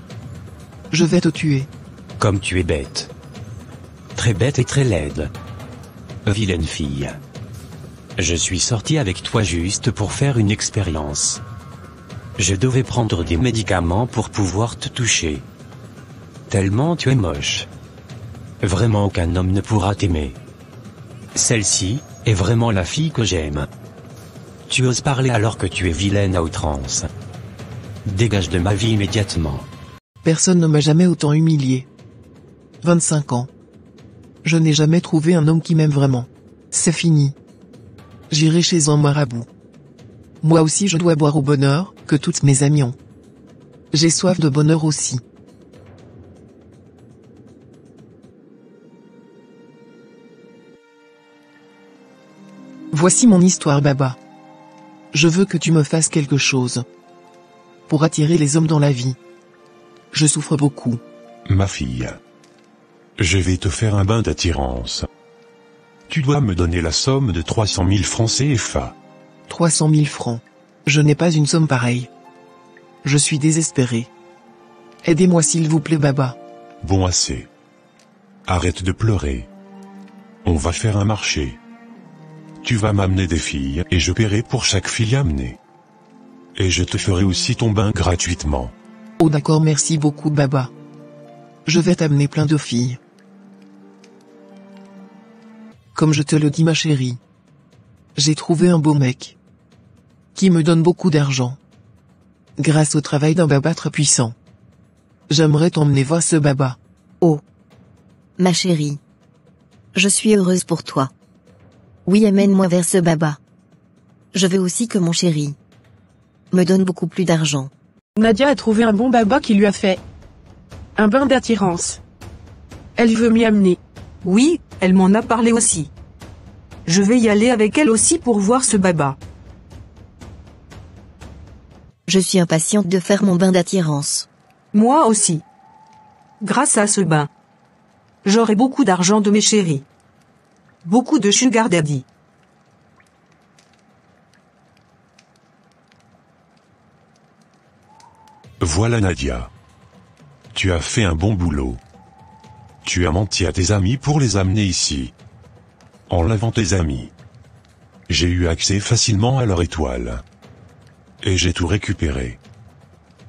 Je vais te tuer. Comme tu es bête. Très bête et très laide. Vilaine fille. Je suis sorti avec toi juste pour faire une expérience. Je devais prendre des médicaments pour pouvoir te toucher. Tellement tu es moche. Vraiment aucun homme ne pourra t'aimer. Celle-ci est vraiment la fille que j'aime. Tu oses parler alors que tu es vilaine à outrance. Dégage de ma vie immédiatement. Personne ne m'a jamais autant humilié. 25 ans. Je n'ai jamais trouvé un homme qui m'aime vraiment. C'est fini. J'irai chez un marabout. Moi aussi je dois boire au bonheur, que toutes mes amies ont. J'ai soif de bonheur aussi. Voici mon histoire Baba. Je veux que tu me fasses quelque chose. Pour attirer les hommes dans la vie. Je souffre beaucoup. Ma fille. Je vais te faire un bain d'attirance. Tu dois me donner la somme de 300 000 francs CFA. 300 000 francs. Je n'ai pas une somme pareille. Je suis désespéré. Aidez-moi s'il vous plaît Baba. Bon assez. Arrête de pleurer. On va faire un marché. Tu vas m'amener des filles et je paierai pour chaque fille amenée. Et je te ferai aussi ton bain gratuitement. Oh d'accord, merci beaucoup Baba. Je vais t'amener plein de filles. Comme je te le dis ma chérie. J'ai trouvé un beau mec. Qui me donne beaucoup d'argent. Grâce au travail d'un baba très puissant. J'aimerais t'emmener voir ce baba. Oh. Ma chérie. Je suis heureuse pour toi. Oui, amène-moi vers ce baba. Je veux aussi que mon chéri me donne beaucoup plus d'argent. Nadia a trouvé un bon baba qui lui a fait un bain d'attirance. Elle veut m'y amener. Oui, elle m'en a parlé aussi. Je vais y aller avec elle aussi pour voir ce baba. Je suis impatiente de faire mon bain d'attirance. Moi aussi. Grâce à ce bain, j'aurai beaucoup d'argent de mes chéris. Beaucoup de sugar daddy. Voilà Nadia. Tu as fait un bon boulot. Tu as menti à tes amis pour les amener ici. En lavant tes amis. J'ai eu accès facilement à leur étoile. Et j'ai tout récupéré.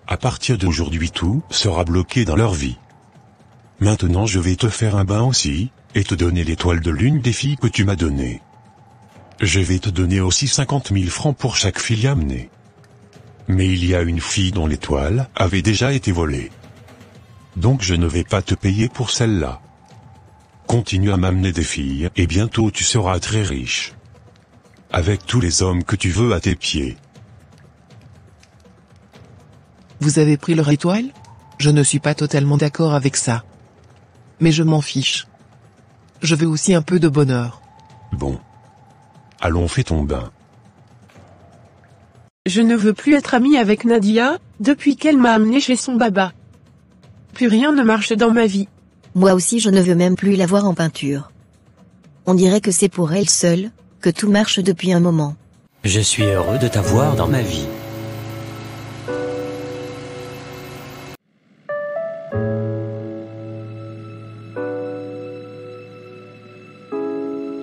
À partir d'aujourd'hui tout sera bloqué dans leur vie. Maintenant je vais te faire un bain aussi, et te donner l'étoile de l'une des filles que tu m'as donnée. Je vais te donner aussi 50 000 francs pour chaque fille amenée. Mais il y a une fille dont l'étoile avait déjà été volée. Donc je ne vais pas te payer pour celle-là. Continue à m'amener des filles et bientôt tu seras très riche. Avec tous les hommes que tu veux à tes pieds. Vous avez pris leur étoile? Je ne suis pas totalement d'accord avec ça. Mais je m'en fiche. Je veux aussi un peu de bonheur. Bon. Allons, fais ton bain. Je ne veux plus être amie avec Nadia, depuis qu'elle m'a amené chez son baba. Plus rien ne marche dans ma vie. Moi aussi je ne veux même plus la voir en peinture. On dirait que c'est pour elle seule, que tout marche depuis un moment. Je suis heureux de t'avoir dans ma vie.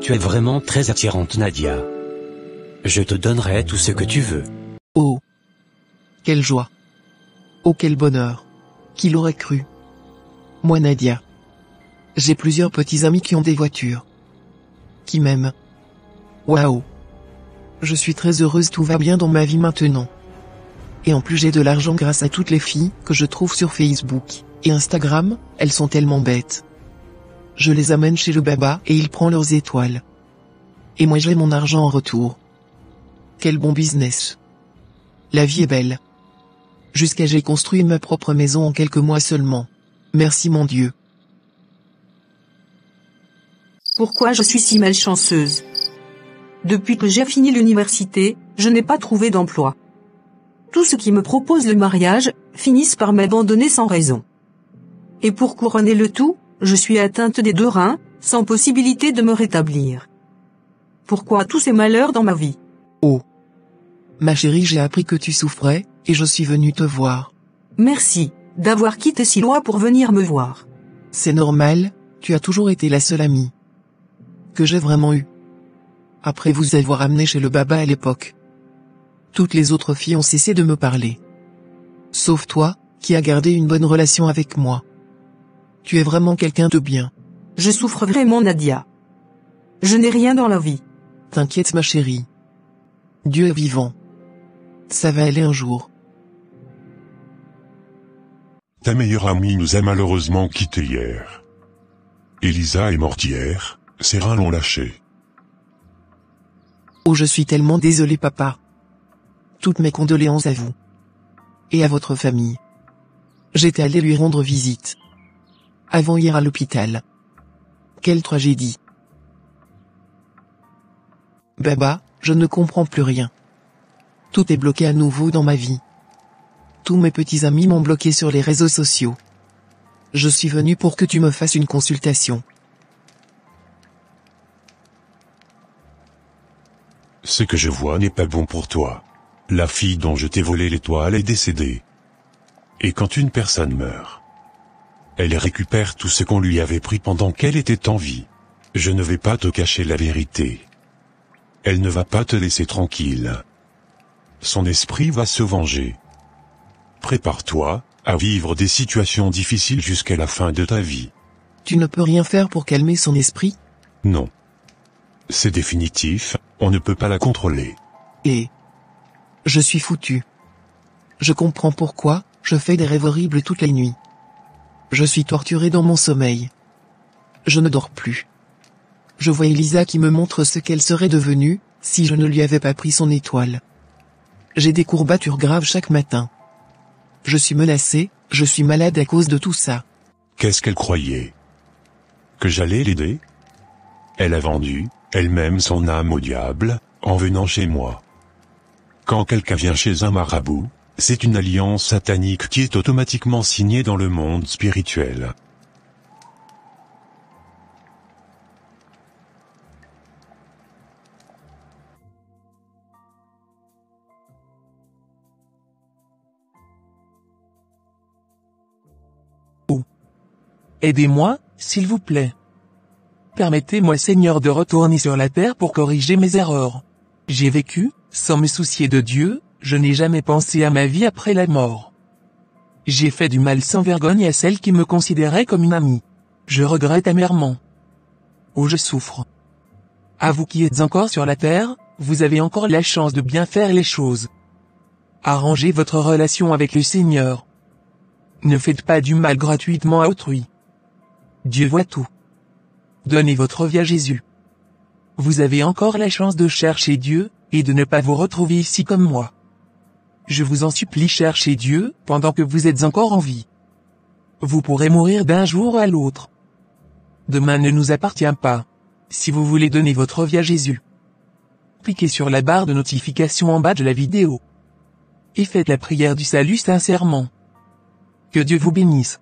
Tu es vraiment très attirante, Nadia. Je te donnerai tout ce que tu veux. Oh! Quelle joie! Oh quel bonheur! Qui l'aurait cru? Moi Nadia. J'ai plusieurs petits amis qui ont des voitures. Qui m'aiment. Waouh! Je suis très heureuse, tout va bien dans ma vie maintenant. Et en plus j'ai de l'argent grâce à toutes les filles que je trouve sur Facebook et Instagram, elles sont tellement bêtes. Je les amène chez le baba et il prend leurs étoiles. Et moi j'ai mon argent en retour. Quel bon business. La vie est belle. Jusqu'à j'ai construit ma propre maison en quelques mois seulement. Merci mon Dieu. Pourquoi je suis si malchanceuse? Depuis que j'ai fini l'université, je n'ai pas trouvé d'emploi. Tous ceux qui me proposent le mariage, finissent par m'abandonner sans raison. Et pour couronner le tout, je suis atteinte des 2 reins, sans possibilité de me rétablir. Pourquoi tous ces malheurs dans ma vie? Oh. Ma chérie, j'ai appris que tu souffrais, et je suis venu te voir. Merci, d'avoir quitté si loin pour venir me voir. C'est normal, tu as toujours été la seule amie que j'ai vraiment eue. Après vous avoir amené chez le baba à l'époque. Toutes les autres filles ont cessé de me parler. Sauf toi, qui as gardé une bonne relation avec moi. Tu es vraiment quelqu'un de bien. Je souffre vraiment, Nadia. Je n'ai rien dans la vie. T'inquiète ma chérie. Dieu est vivant. Ça va aller un jour. Ta meilleure amie nous a malheureusement quittés hier. Elisa est morte hier, ses reins l'ont lâchée. Oh je suis tellement désolé papa. Toutes mes condoléances à vous. Et à votre famille. J'étais allé lui rendre visite. Avant-hier à l'hôpital. Quelle tragédie. Baba, je ne comprends plus rien. Tout est bloqué à nouveau dans ma vie. Tous mes petits amis m'ont bloqué sur les réseaux sociaux. Je suis venu pour que tu me fasses une consultation. Ce que je vois n'est pas bon pour toi. La fille dont je t'ai volé l'étoile est décédée. Et quand une personne meurt, elle récupère tout ce qu'on lui avait pris pendant qu'elle était en vie. Je ne vais pas te cacher la vérité. Elle ne va pas te laisser tranquille. Son esprit va se venger. Prépare-toi à vivre des situations difficiles jusqu'à la fin de ta vie. Tu ne peux rien faire pour calmer son esprit? Non. C'est définitif, on ne peut pas la contrôler. Et je suis foutu. Je comprends pourquoi, je fais des rêves horribles toutes les nuits. Je suis torturé dans mon sommeil. Je ne dors plus. Je vois Elisa qui me montre ce qu'elle serait devenue, si je ne lui avais pas pris son étoile. J'ai des courbatures graves chaque matin. Je suis menacé, je suis malade à cause de tout ça. Qu'est-ce qu'elle croyait? Que j'allais l'aider? Elle a vendu, elle-même son âme au diable, en venant chez moi. Quand quelqu'un vient chez un marabout, c'est une alliance satanique qui est automatiquement signée dans le monde spirituel. Aidez-moi, s'il vous plaît. Permettez-moi Seigneur de retourner sur la terre pour corriger mes erreurs. J'ai vécu, sans me soucier de Dieu, je n'ai jamais pensé à ma vie après la mort. J'ai fait du mal sans vergogne à celle qui me considérait comme une amie. Je regrette amèrement. Oh je souffre. À vous qui êtes encore sur la terre, vous avez encore la chance de bien faire les choses. Arrangez votre relation avec le Seigneur. Ne faites pas du mal gratuitement à autrui. Dieu voit tout. Donnez votre vie à Jésus. Vous avez encore la chance de chercher Dieu, et de ne pas vous retrouver ici comme moi. Je vous en supplie, cherchez Dieu, pendant que vous êtes encore en vie. Vous pourrez mourir d'un jour à l'autre. Demain ne nous appartient pas. Si vous voulez donner votre vie à Jésus, cliquez sur la barre de notification en bas de la vidéo. Et faites la prière du salut sincèrement. Que Dieu vous bénisse.